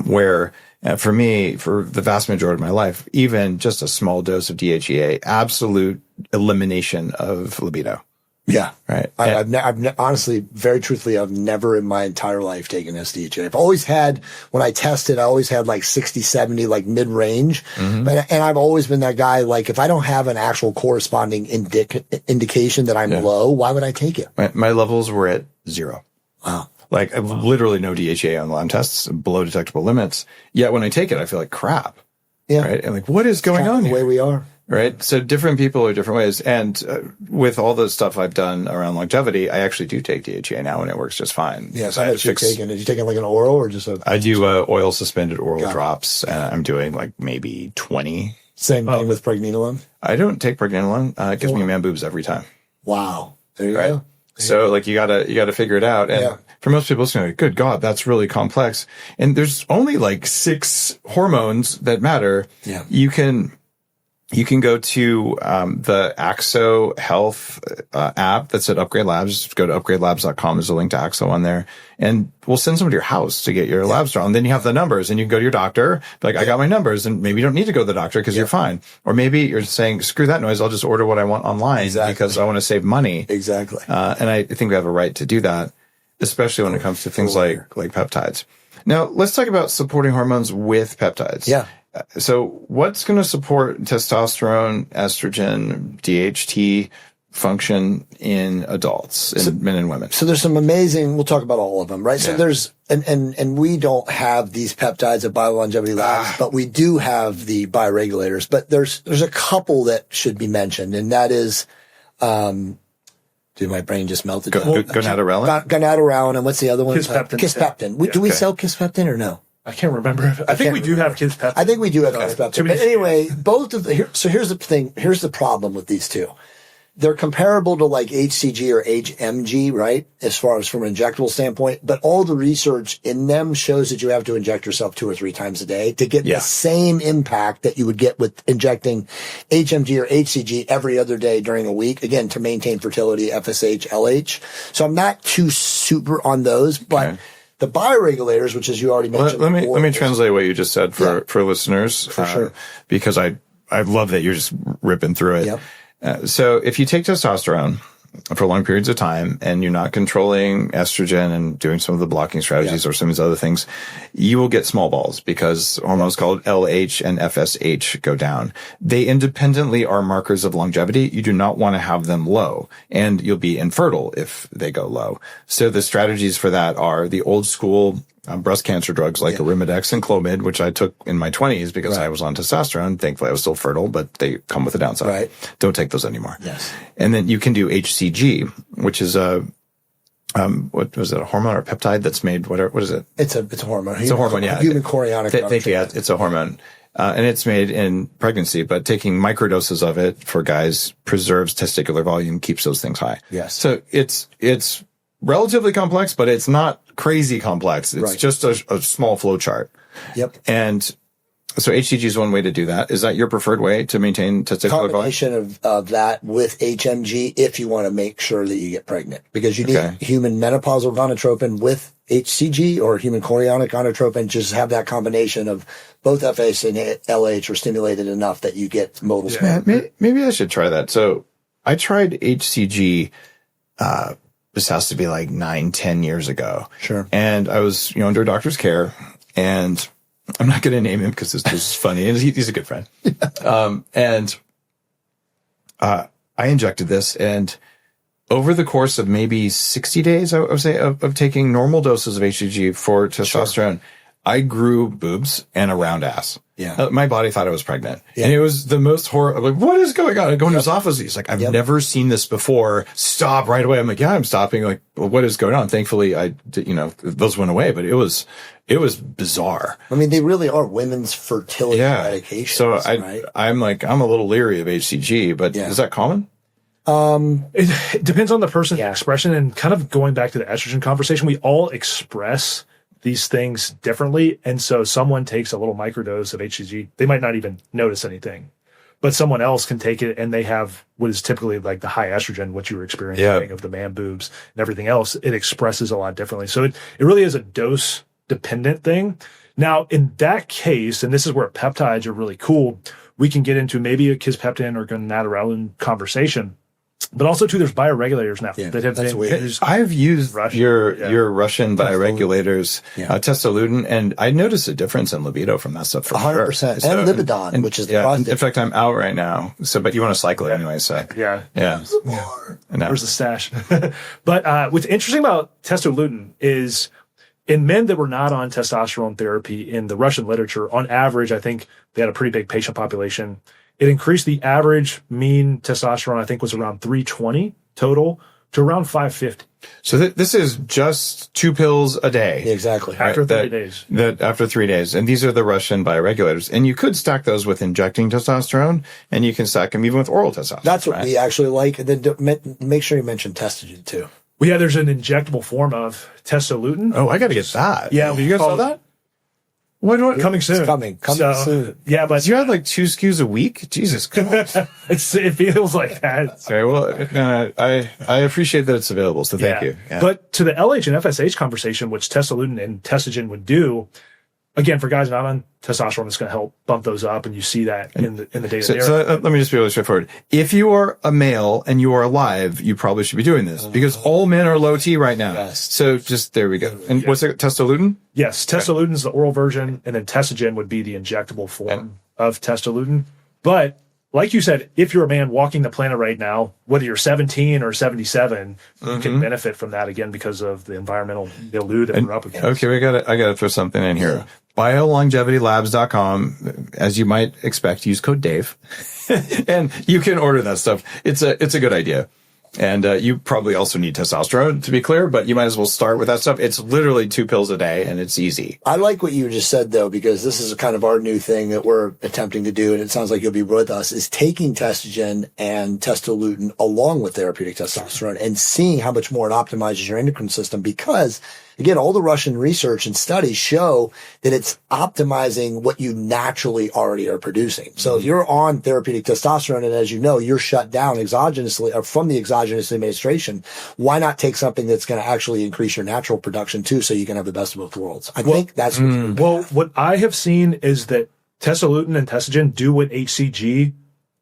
where for me, for the vast majority of my life, even just a small dose of DHEA, absolute elimination of libido. Yeah. Right. I've honestly, very truthfully, I've never in my entire life taken SDHA. I've always had, when I tested, I always had like 60, 70, like mid range. And I've always been that guy, like if I don't have an actual corresponding indication that I'm low, why would I take it? My levels were at 0. Wow. Like literally no DHA on lab tests, below detectable limits. Yet when I take it, I feel like crap. Yeah. Right. And like, what is going on the here? way we are. Right. So different people are different ways. And with all the stuff I've done around longevity, I actually do take DHA now and it works just fine. Yeah. So how much you taking? Did you take it like an oral or just I do oil suspended oral drops. I'm doing like maybe 20. Same thing with pregnenolone? I don't take pregnenolone. It gives me man boobs every time. Wow. There you go. So like you gotta figure it out. And for most people, it's going to be, good God, that's really complex. And there's only like 6 hormones that matter. Yeah. you can go to the Axo Health app that's at Upgrade Labs. Just go to upgradelabs.com. There's a link to Axo on there. And we'll send someone to your house to get your labs drawn. And then you have the numbers and you can go to your doctor. Be like, I got my numbers. And maybe you don't need to go to the doctor because you're fine. Or maybe you're saying, screw that noise. I'll just order what I want online because I want to save money. Exactly. And I think we have a right to do that, especially when it comes to things like peptides. Now, let's talk about supporting hormones with peptides. Yeah. So what's going to support testosterone, estrogen, DHT function in adults, in men and women? So there's some amazing, we'll talk about all of them, right? Yeah. So there's, and we don't have these peptides at BioLongevity Labs, but we do have the bioregulators. But there's a couple that should be mentioned, and that is, dude, my brain just melted. Gonadorelin? Gonadorelin, and what's the other one? Kisspeptin. Kisspeptin. Do we sell Kisspeptin or no? I can't remember. I think we do have Kisspeptin. I think we do have Kisspeptin. But anyway, both of the, so here's the thing. Here's the problem with these two. They're comparable to like HCG or HMG, right? As far as from an injectable standpoint, but all the research in them shows that you have to inject yourself 2 or 3 times a day to get the same impact that you would get with injecting HMG or HCG every other day during a week. Again, to maintain fertility, FSH, LH. So I'm not too super on those, but the bioregulators, which as you already mentioned. Let me translate what you just said for listeners. For sure. Because I love that you're just ripping through it. Yep. So if you take testosterone for long periods of time and you're not controlling estrogen and doing some of the blocking strategies or some of these other things, you will get small balls because hormones called LH and FSH go down. They independently are markers of longevity. You do not want to have them low, and you'll be infertile if they go low. So the strategies for that are the old school breast cancer drugs like Arimidex and Clomid, which I took in my 20s because I was on testosterone. Thankfully, I was still fertile, but they come with a downside. Right. Don't take those anymore. Yes. And then you can do HCG, which is a what was it, a hormone or a peptide that's made, what is it? It's a hormone. It's a hormone, yeah. Human chorionic. Thank you. Yeah, it's a hormone. And it's made in pregnancy, but taking microdoses of it for guys preserves testicular volume, keeps those things high. Yes. So it's relatively complex, but it's not crazy complex. It's just a small flow chart. Yep. And so HCG is one way to do that. Is that your preferred way to maintain testicular volume? Combination of that with HMG if you want to make sure that you get pregnant, because you need human menopausal gonadotropin with HCG or human chorionic gonadotropin. Just have that combination of both FS and LH are stimulated enough that you get modal sperm. Maybe I should try that. So I tried HCG, this has to be like 9-10 years ago. Sure. And I was, under a doctor's care, and I'm not going to name him because it's just funny. And he's a good friend. I injected this, and over the course of maybe 60 days, I would say, of taking normal doses of HCG for testosterone, I grew boobs and a round ass. Yeah. My body thought I was pregnant. Yeah. And it was the most horrible. Like, what is going on? I go into his office. He's like, I've never seen this before. Stop right away. I'm like, yeah, I'm stopping. Like, well, what is going on? Thankfully, those went away, but it was bizarre. I mean, they really are women's fertility medications. So I'm a little leery of HCG, but is that common? It depends on the person's expression, and kind of going back to the estrogen conversation, we all express these things differently. And so someone takes a little microdose of HCG, they might not even notice anything, but someone else can take it and they have what is typically like the high estrogen, what you were experiencing of the man boobs and everything else. It expresses a lot differently. So it really is a dose dependent thing. Now, in that case, and this is where peptides are really cool, we can get into maybe a Kisspeptin or gonadorelin conversation. But also, too, there's bioregulators now that have been used. I've used your Russian bioregulators, Testosterone, and I noticed a difference in libido from that stuff for 100%. Sure. And libidon, which is the prostate. In fact, I'm out right now. So, but you want to cycle it anyway, so. Yeah. Where's the stash? But what's interesting about testosterone is in men that were not on testosterone therapy in the Russian literature, on average, I think they had a pretty big patient population. It increased the average mean testosterone, I think, was around 320 total to around 550. So this is just 2 pills a day. Exactly. After 30 days. After 3 days. And these are the Russian bioregulators. And you could stack those with injecting testosterone, and you can stack them even with oral testosterone. That's what we actually like. And then make sure you mention Testogen, too. Well, there's an injectable form of testosterone. Oh, I got to get that. Yeah. Do you guys know that? What? Coming soon. It's coming soon. Yeah, but You had like 2 SKUs a week? Jesus Christ. it feels like that. Sorry, well, I appreciate that it's available, so thank you. Yeah. But to the LH and FSH conversation, which Testosterone and Testogen would do, again, for guys not on testosterone, it's going to help bump those up, and you see that in the data there. So let me just be really straightforward. If you are a male and you are alive, you probably should be doing this because all men are low T right now. Yes. So just there we go. And what's it? Testosterone? Yes, Testosterone is the oral version, and then Testogen would be the injectable form of Testosterone. But like you said, if you're a man walking the planet right now, whether you're 17 or 77, you can benefit from that again because of the environmental milieu that we're up against. Okay, I gotta throw something in here. BioLongevityLabs.com, as you might expect, use code Dave, and you can order that stuff. It's a good idea. And you probably also need testosterone, to be clear, but you might as well start with that stuff. It's literally 2 pills a day, and it's easy. I like what you just said, though, because this is kind of our new thing that we're attempting to do, and it sounds like you'll be with us, is taking testogen and testosterone along with therapeutic testosterone and seeing how much more it optimizes your endocrine system because, again, all the Russian research and studies show that it's optimizing what you naturally already are producing. So if you're on therapeutic testosterone, and as you know, you're shut down exogenously or from the exogenous administration, why not take something that's going to actually increase your natural production too, so you can have the best of both worlds? I think that's what I have seen is that testosterone and testogen do what HCG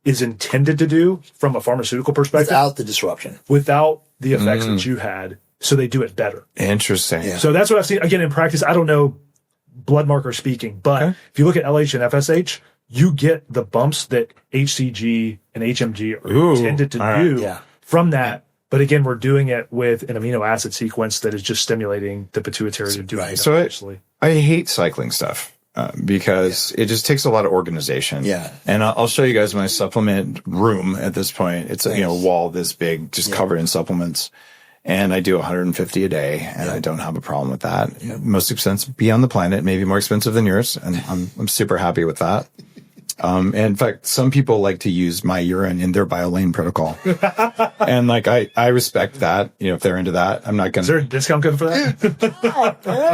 is intended to do from a pharmaceutical perspective without the disruption, without the effects that you had. So they do it better. Interesting. Yeah. So that's what I've seen. Again, in practice, I don't know blood marker speaking, but if you look at LH and FSH, you get the bumps that HCG and HMG are intended to do from that. But again, we're doing it with an amino acid sequence that is just stimulating the pituitary to do it. So I hate cycling stuff because it just takes a lot of organization. Yeah. And I'll show you guys my supplement room at this point. It's a wall this big, just covered in supplements. And I do 150 a day, and I don't have a problem with that. Most expensive be on the planet, maybe more expensive than yours, and I'm super happy with that. And in fact, some people like to use my urine in their BioLane protocol, and like I respect that. You know, if they're into that, I'm not gonna. Is there a discount code for that?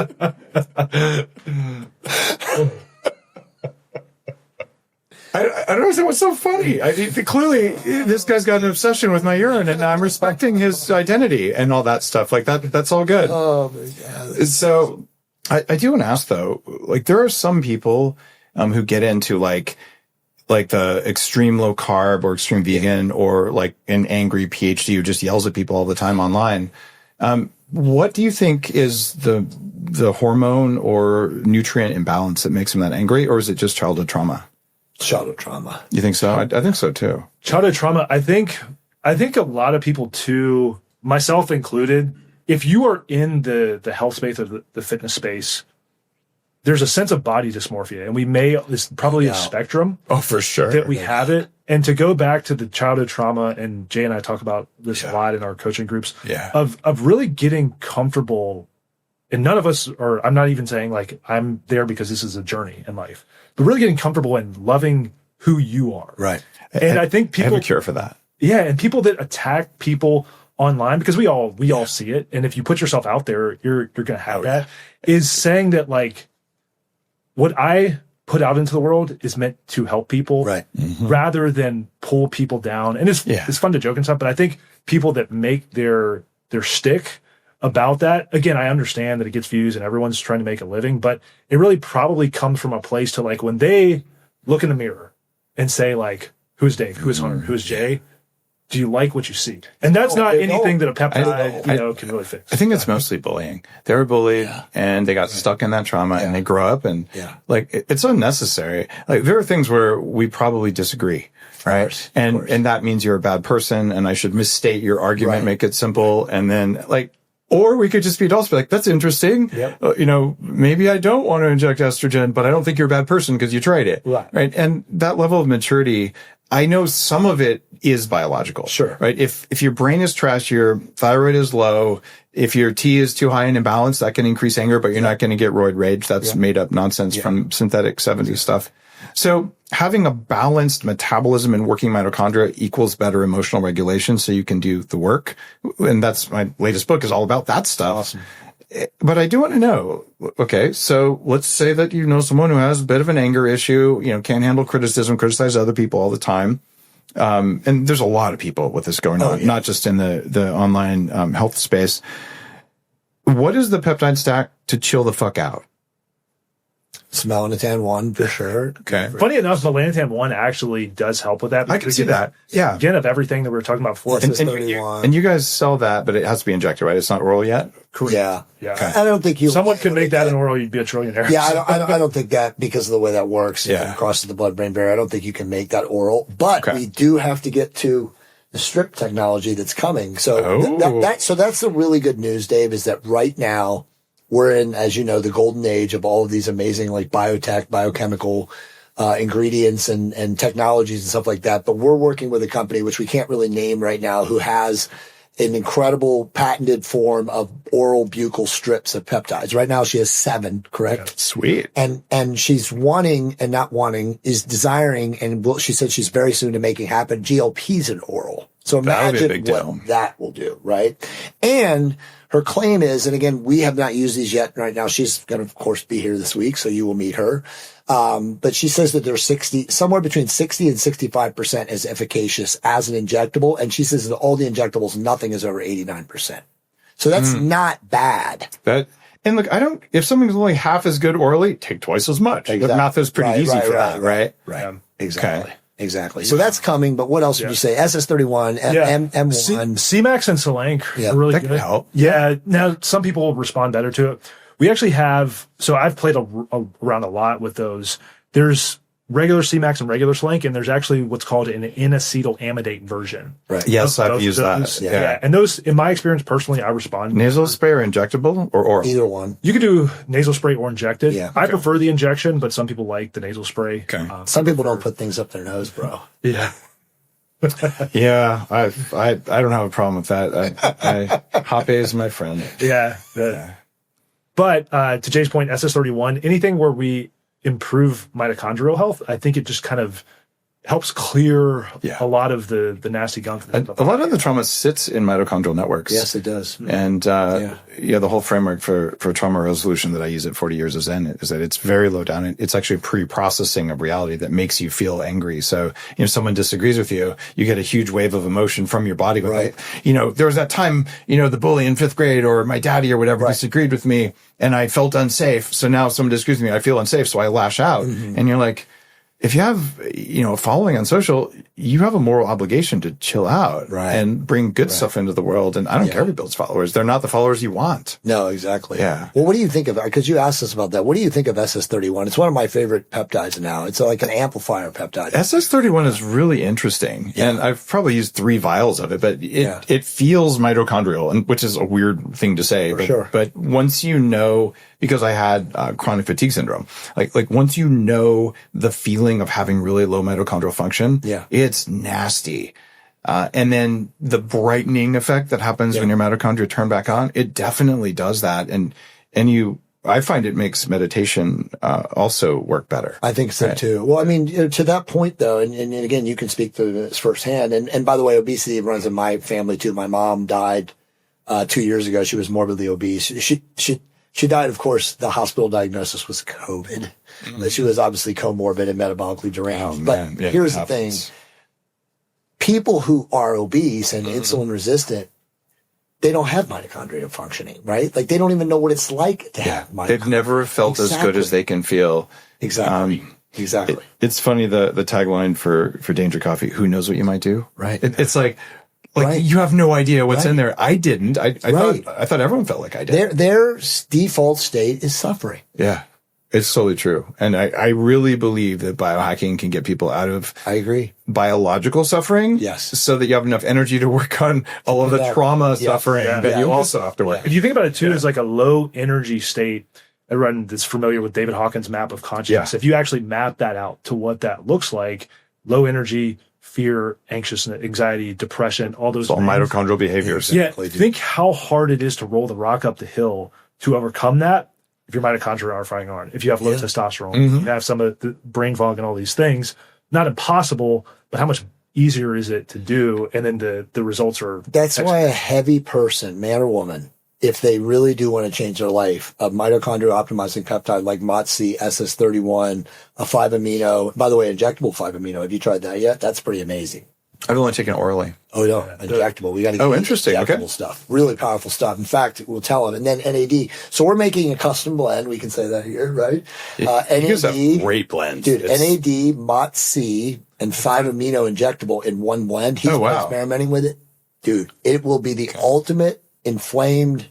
I don't understand what's so funny. Clearly, this guy's got an obsession with my urine, and I'm respecting his identity and all that stuff. Like that, that's all good. Oh my God. So I do want to ask though, like there are some people who get into like the extreme low carb or extreme vegan or like an angry PhD who just yells at people all the time online. What do you think is the hormone or nutrient imbalance that makes him that angry, or is it just childhood trauma? Childhood trauma. You think so? I think so too. Childhood trauma. I think a lot of people too, myself included, if you are in the health space or the fitness space, there's a sense of body dysmorphia, and it's probably a spectrum. Oh, for sure. That we have it. And to go back to the childhood trauma, and Jay and I talk about this a lot in our coaching groups, of really getting comfortable. And none of us are, I'm not even saying like I'm there because this is a journey in life, but really getting comfortable and loving who you are. Right. And I think people have a cure for that. Yeah. And people that attack people online, because we all see it. And if you put yourself out there, you're going to have that, is saying that like what I put out into the world is meant to help people rather than pull people down. And it's fun to joke and stuff, but I think people that make their stick about that, again, I understand that it gets views and everyone's trying to make a living, but it really probably comes from a place to like when they look in the mirror and say like, who's Dave? Who's Hunter? Who's Jay? Do you like what you see? And that's not anything that a peptide, can really fix. I think it's mostly bullying. They were bullied and they got stuck in that trauma and they grow up and like it's unnecessary. Like there are things where we probably disagree. Right. And that means you're a bad person and I should misstate your argument, make it simple. And then like, or we could just be adults, be like, that's interesting. Maybe I don't want to inject estrogen, but I don't think you're a bad person because you tried it. Right. And that level of maturity, I know some of it is biological. Sure. Right. If your brain is trash, your thyroid is low, if your T is too high and imbalanced, that can increase anger, but you're not going to get roid rage. That's made up nonsense from synthetic 70s stuff. So having a balanced metabolism and working mitochondria equals better emotional regulation so you can do the work. And that's my latest book is all about that stuff. But I do want to know, okay, so let's say that you know someone who has a bit of an anger issue, can't handle criticism, criticize other people all the time. And there's a lot of people with this going on, not just in the online health space. What is the peptide stack to chill the fuck out? Melanotan 1 for sure. Okay. Funny enough, Melanotan 1 actually does help with that. I can see that. Yeah. Again, of everything that we were talking about before. And you guys sell that, but it has to be injected, right? It's not oral yet? Correct. Yeah. Okay. I don't think someone could make that an oral, you'd be a trillionaire. Yeah, I don't think that, because of the way that works, it crosses the blood-brain barrier, I don't think you can make that oral. But we do have to get to the strip technology that's coming. So so that's the really good news, Dave, is that right now we're in, as you know, the golden age of all of these amazing like biotech, biochemical ingredients and technologies and stuff like that. But we're working with a company, which we can't really name right now, who has an incredible patented form of oral buccal strips of peptides. Right now she has 7, correct? Yeah, sweet. And she's is desiring, and she said she's very soon to making happen, GLPs in oral. So imagine what that will do, right? And her claim is, and again, we have not used these yet right now. She's going to, of course, be here this week, so you will meet her. But she says that there's somewhere between 60 and 65% is efficacious as an injectable. And she says that all the injectables, nothing is over 89%. So that's not bad. And look, if something's only half as good orally, take twice as much. Exactly. The math is pretty easy for that, right? Right. Exactly. Okay. Exactly. So that's coming, but what else would you say? SS31, M1. CMAX and Solank are really good. Can help. Yeah. Now, some people respond better to it. We actually have, so I've played around a lot with those. There's regular CMAX and regular Solank, and there's actually what's called an N-acetylamidate version. Right. Yes, I've used that. Yeah. And those, in my experience, personally, I respond. Nasal spray or injectable or oral? Either one. You can do nasal spray or injected. Yeah. I prefer the injection, but some people like the nasal spray. Okay. Some people don't put things up their nose, bro. Yeah. Yeah, I don't have a problem with that. Hop A is my friend. Yeah. But to Jay's point, SS31, anything where we improve mitochondrial health, I think it just kind of helps clear a lot of the nasty gunk. A lot of the trauma sits in mitochondrial networks. Yes, it does. And the whole framework for trauma resolution that I use at 40 Years of Zen is that it's very low down. It's actually a pre-processing of reality that makes you feel angry. So, if someone disagrees with you, you get a huge wave of emotion from your body. Right. There was that time, the bully in 5th grade or my daddy or whatever disagreed with me and I felt unsafe. So now if someone disagrees with me, I feel unsafe. So I lash out. Mm-hmm. And you're like, if you have, a following on social, you have a moral obligation to chill out and bring good stuff into the world. And I don't care who builds followers. They're not the followers you want. No, exactly. Yeah. Well, what do you think of, because you asked us about that. What do you think of SS31? It's one of my favorite peptides now. It's like an amplifier peptide. SS31 is really interesting. Yeah. And I've probably used 3 vials of it, but it feels mitochondrial, and which is a weird thing to say. But once because I had chronic fatigue syndrome, like once you know the feeling of having really low mitochondrial function, it's nasty. And then the brightening effect that happens when your mitochondria turn back on, it definitely does that. And I find it makes meditation also work better. I think so too. Well, I mean, to that point though, and again, you can speak to this firsthand. And by the way, obesity runs in my family too. My mom died 2 years ago. She was morbidly obese. She died, of course, the hospital diagnosis was COVID. Mm-hmm. She was obviously comorbid and metabolically deranged. But here's the thing. People who are obese and insulin resistant, they don't have mitochondria functioning, right? Like they don't even know what it's like to have mitochondria. They've never felt as good as they can feel. Exactly. Exactly. It's funny, the tagline for Danger Coffee, who knows what you might do? Right. It's like you have no idea what's in there. I didn't. I thought everyone felt like I did. Their default state is suffering. Yeah. It's totally true. And I really believe that biohacking can get people out of biological suffering. Yes. So that you have enough energy to work on all of the trauma suffering that you also have to work. If you think about it too, it's like a low energy state. Everyone that's familiar with David Hawkins' map of consciousness. If you actually map that out to what that looks like, low energy, fear, anxiousness, anxiety, depression, all those all mitochondrial behaviors. Yeah. Think how hard it is to roll the rock up the hill to overcome that. If your mitochondria are firing on, if you have low testosterone, you have some of the brain fog and all these things, not impossible, but how much easier is it to do? And then the results are. That's why a heavy person, man or woman, if they really do want to change their life, a mitochondrial optimizing peptide like MOTS-C, SS31, a 5-amino, by the way, injectable 5-amino. Have you tried that yet? That's pretty amazing. I've only taken it orally. Oh, no, injectable. We got to get interesting. injectable stuff. Really powerful stuff. In fact, we'll tell them. And then NAD. So we're making a custom blend. We can say that here, right? Here's a NAD. great blend. Dude, NAD, MOTS-C, and 5-amino injectable in one blend. He's experimenting with it. Dude, it will be the ultimate inflamed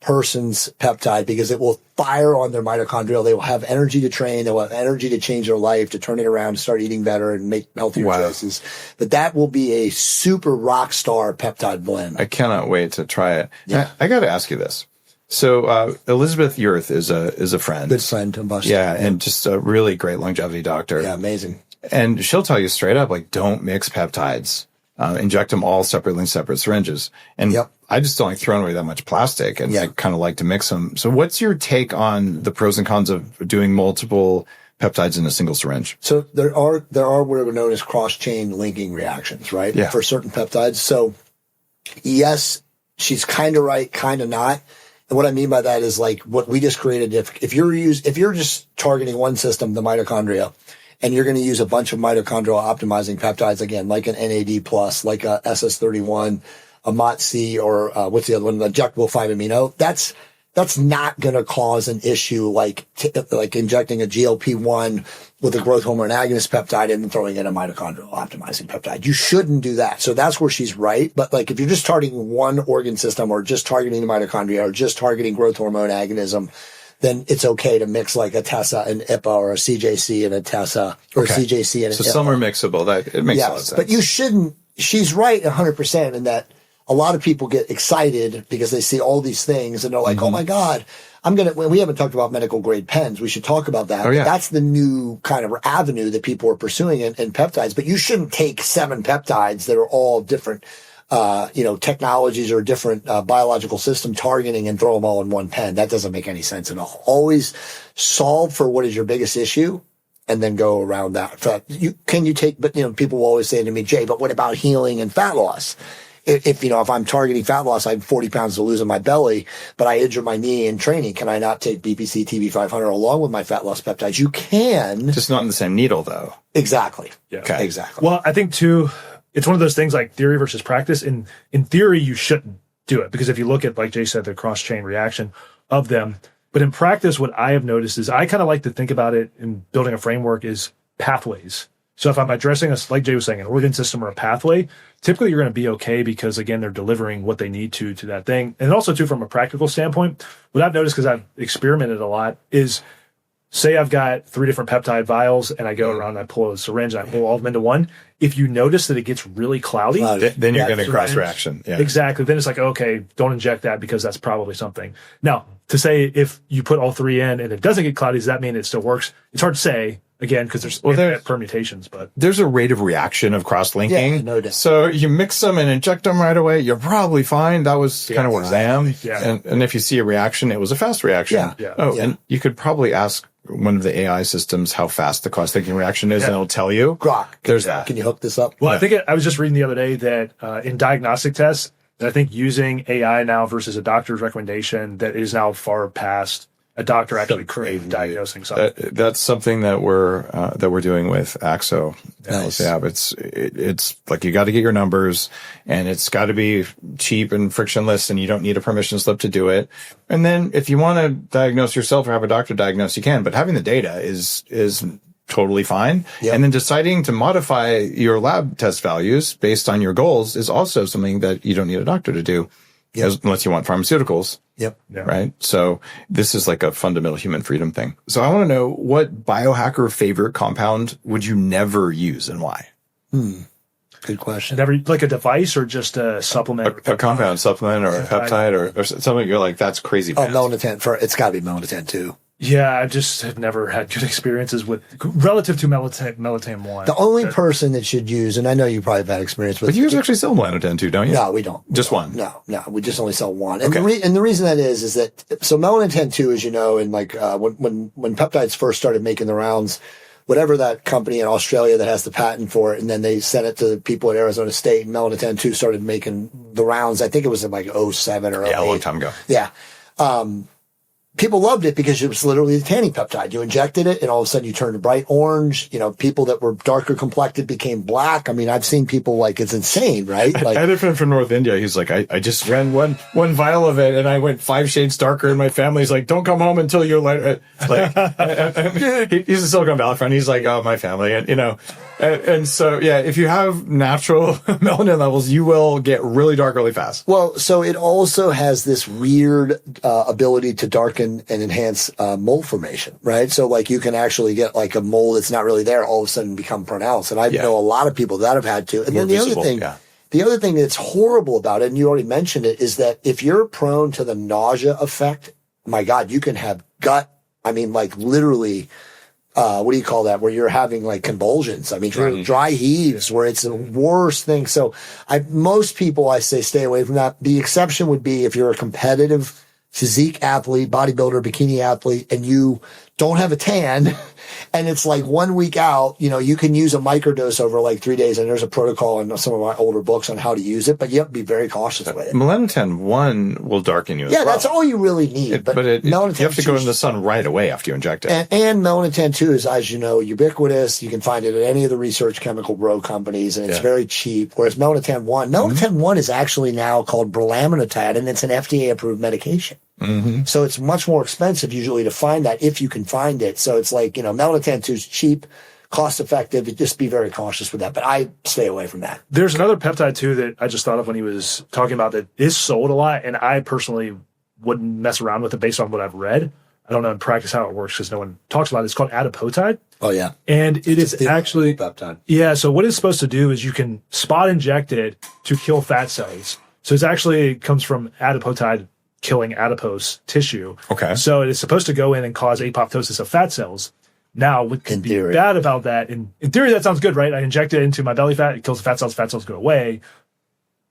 person's peptide because it will fire on their mitochondrial. They will have energy to train. They will have energy to change their life, to turn it around, start eating better and make healthier choices. But that will be a super rock star peptide blend. I cannot wait to try it. Yeah. I got to ask you this. So, Elizabeth Yurth is a friend. Good friend to Buster. Yeah. And just a really great longevity doctor. Yeah. Amazing. And she'll tell you straight up, like, don't mix peptides. Inject them all separately in separate syringes. And I just don't like throwing away that much plastic, and I kind of like to mix them. So what's your take on the pros and cons of doing multiple peptides in a single syringe? So there are what are known as cross-chain linking reactions, right? Yeah. For certain peptides. So yes, she's kind of right, kind of not. And what I mean by that is like what we just created. If you're just targeting one system, the mitochondria, and you're going to use a bunch of mitochondrial optimizing peptides, again, like an NAD+, like a SS31, a MOTS-C, or what's the other one, the injectable 5-amino, that's not going to cause an issue like injecting a GLP-1 with a growth hormone agonist peptide and throwing in a mitochondrial optimizing peptide. You shouldn't do that. So that's where she's right. But like if you're just targeting one organ system or just targeting the mitochondria or just targeting growth hormone agonism, then it's okay to mix like a TESA and IPA or a CJC and a TESA or a CJC and an IPA. So some are mixable. That it makes a lot of sense. But you shouldn't. She's right 100% in that a lot of people get excited because they see all these things and they're like, oh my God, we haven't talked about medical grade pens. We should talk about that. Yeah. That's the new kind of avenue that people are pursuing in peptides. But you shouldn't take 7 peptides that are all different technologies or different biological system targeting and throw them all in one pen. That doesn't make any sense at all. Always solve for what is your biggest issue and then go around that. But people will always say to me, Jay, but what about healing and fat loss? If I'm targeting fat loss, I have 40 pounds to lose in my belly, but I injured my knee in training. Can I not take BPC TV500 along with my fat loss peptides? You can. Just not in the same needle though. Exactly. Yeah. Okay. Exactly. Well, I think too, it's one of those things like theory versus practice. In theory, you shouldn't do it because if you look at, like Jay said, the cross-chain reaction of them. But in practice, what I have noticed is I kind of like to think about it in building a framework is pathways. So if I'm addressing like Jay was saying, an organ system or a pathway, typically you're going to be okay because, again, they're delivering what they need to that thing. And also, too, from a practical standpoint, what I've noticed because I've experimented a lot is, say I've got 3 different peptide vials and I go around and I pull a syringe and I pull all of them into one. If you notice that it gets really cloudy, then you're getting cross reaction. Yeah. Exactly. Then it's like, okay, don't inject that because that's probably something. Now, to say if you put all 3 in and it doesn't get cloudy, does that mean it still works? It's hard to say. Again, because there's infinite permutations, but there's a rate of reaction of cross-linking. Yeah, no doubt. So you mix them and inject them right away, you're probably fine. That was kind of where I am. Yeah. And if you see a reaction, it was a fast reaction. Yeah. And you could probably ask one of the AI systems how fast the cross-linking reaction is, and it'll tell you. Grok. There's that. Can you hook this up? Well, I think I was just reading the other day that in diagnostic tests, that I think using AI now versus a doctor's recommendation that is now far past a doctor actually diagnosing something. That's something that we're doing with Axo. Nice. Yeah, it's like you got to get your numbers, and it's got to be cheap and frictionless, and you don't need a permission slip to do it. And then if you want to diagnose yourself or have a doctor diagnose, you can. But having the data is totally fine. Yep. And then deciding to modify your lab test values based on your goals is also something that you don't need a doctor to do. Unless you want pharmaceuticals. Yep. Yeah. Right. So this is like a fundamental human freedom thing. So I want to know, what biohacker favorite compound would you never use and why? Good question. Never, like a device or just a supplement? A compound supplement or a peptide or something you're like, that's crazy. Oh, melanotan. It's got to be melanotan too. Yeah, I just have never had good experiences with relative to melatonin 1. The only person that should use, and I know you probably have had experience with. But you guys actually sell melanotan too, don't you? No, we don't. Just one. No, we just only sell one. And the reason that is that so melanotan 2, as you know, and like when peptides first started making the rounds, whatever that company in Australia that has the patent for it. And then they sent it to people at Arizona State, and Melanotan 2 started making the rounds. I think it was in like 07 or 08. Yeah, a long time ago. Yeah. People loved it because it was literally a tanning peptide. You injected it and all of a sudden you turned bright orange. You know, people that were darker complected became black. I mean, I've seen people like, it's insane, right? Like, I had a friend from North India. He's like, I just ran one vial of it and I went 5 shades darker, and my family's like, don't come home until you're like, he's a Silicon Valley friend. He's like, oh, my family. And, you know, and so, yeah, if you have natural melanin levels, you will get really dark really fast. well, so it also has this weird ability to darken and enhance mold formation, right? So like you can actually get like a mold that's not really there all of a sudden become pronounced. And I know a lot of people that have had to. And More then the visible, other thing that's horrible about it, and you already mentioned it, is that if you're prone to the nausea effect, my God, you can have gut. I mean, like literally, what do you call that? Where you're having like convulsions. I mean, dry heaves, where it's the worst thing. So most people, I say, stay away from that. The exception would be if you're a competitive physique athlete, bodybuilder, bikini athlete, and you don't have a tan, and it's like 1 week out, you know, you can use a microdose over like 3 days, and there's a protocol in some of my older books on how to use it, but you have to be very cautious with it. Melanotan 1 will darken you as well. That's all you really need. But you have to go in the sun right away after you inject it. And Melanotan 2 is, as you know, ubiquitous. You can find it at any of the research chemical grow companies, and it's very cheap. Whereas Melanotan 1 is actually now called Brelaminotide, and it's an FDA-approved medication. So it's much more expensive usually to find that, if you can find it. So it's like, you know, Melanotan 2 is cheap, cost effective. Just be very cautious with that. But I stay away from that. There's another peptide too that I just thought of when he was talking about that is sold a lot, and I personally wouldn't mess around with it based on what I've read. I don't know in practice how it works because no one talks about it. It's called adipotide. Oh, yeah. And it is actually peptide. Yeah. So what it's supposed to do is you can spot inject it to kill fat cells. So it's actually comes from adipotide killing adipose tissue. Okay. So it is supposed to go in and cause apoptosis of fat cells. Now, what can be bad about that? In theory, that sounds good, right? I inject it into my belly fat. It kills the fat cells go away.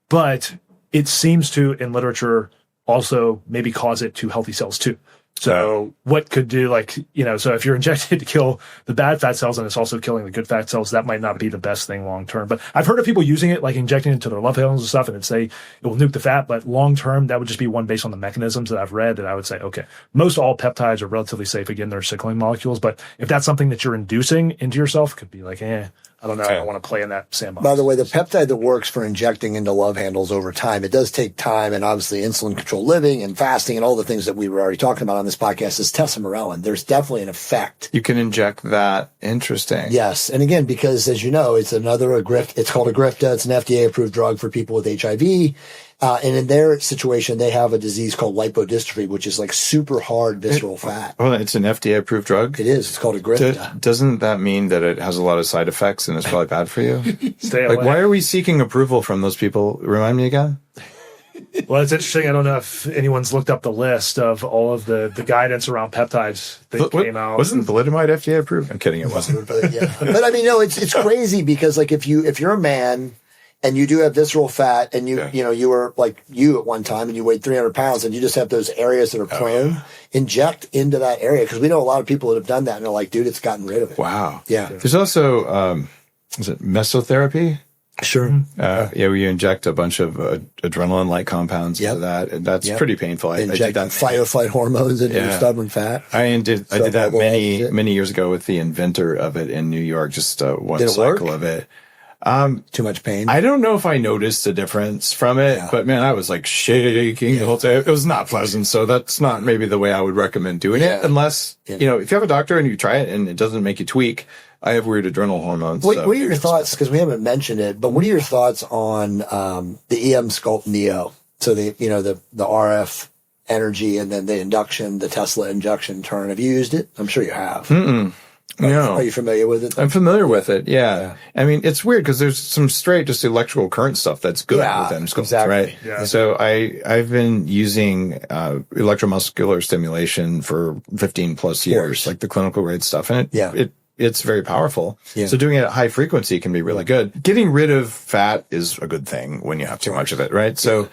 But it seems to, in literature, also maybe cause it to healthy cells too. So what could do, like, you know, so if you're injected to kill the bad fat cells and it's also killing the good fat cells, that might not be the best thing long term. But I've heard of people using it, like injecting it into their love handles and stuff, and it'd say it will nuke the fat. But long term, that would just be one based on the mechanisms that I've read that I would say, okay, most all peptides are relatively safe. Again, they're cycling molecules. But if that's something that you're inducing into yourself, it could be like, I don't know. I don't want to play in that sandbox. By the way, the peptide that works for injecting into love handles over time, it does take time, and obviously insulin-controlled living and fasting and all the things that we were already talking about on this podcast is testosterone. There's definitely an effect. You can inject that. Interesting. Yes. And again, because as you know, it's it's called Agrifta. It's an FDA-approved drug for people with HIV. And in their situation, they have a disease called lipodystrophy, which is like super hard visceral fat. Oh, it's an FDA-approved drug? It is. It's called Agrifta. Doesn't that mean that it has a lot of side effects and it's probably bad for you? Stay away. Like, why are we seeking approval from those people? Remind me again? Well, it's interesting. I don't know if anyone's looked up the list of all of the guidance around peptides that came out. Wasn't thalidomide FDA approved? I'm kidding. It wasn't. But I mean, no, it's crazy because like if you're a man and you do have visceral fat and you were like you at one time and you weighed 300 pounds and you just have those areas that are prone, inject into that area. Cause we know a lot of people that have done that and they're like, dude, it's gotten rid of it. Wow. Yeah. There's also, is it mesotherapy? Sure. Where you inject a bunch of adrenaline-like compounds into that. And that's pretty painful. I did that. Fight or flight hormones into your stubborn fat. I did that many years ago with the inventor of it in New York, just one cycle of it. Too much pain. I don't know if I noticed a difference from it, but man, I was like shaking the whole time. It was not pleasant. So that's not maybe the way I would recommend doing it unless, if you have a doctor and you try it and it doesn't make you tweak. I have weird adrenal hormones. What are your thoughts? Because we haven't mentioned it, but what are your thoughts on the EM Sculpt Neo? So the RF energy and then the induction, the Tesla induction turn. Have you used it? I'm sure you have. No. Are you familiar with it? I'm familiar with it. Yeah. I mean, it's weird because there's some straight just electrical current stuff that's good with them. Exactly. Right. Yeah. So I've been using electromuscular stimulation for 15 plus years, like the clinical grade stuff. And it's very powerful. Yeah. So doing it at high frequency can be really good. Getting rid of fat is a good thing when you have too much of it, right? So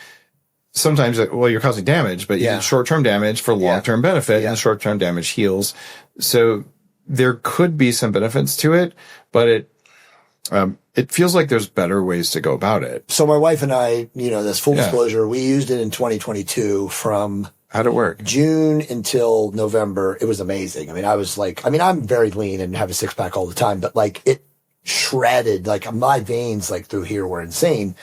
sometimes, you're causing damage, but you get short-term damage for long-term benefit, and the short-term damage heals. So there could be some benefits to it, but it feels like there's better ways to go about it. So my wife and I, this full disclosure, we used it in 2022 from how'd it work? June until November. It was amazing. I'm very lean and have a six pack all the time, but like it shredded, like my veins like through here were insane.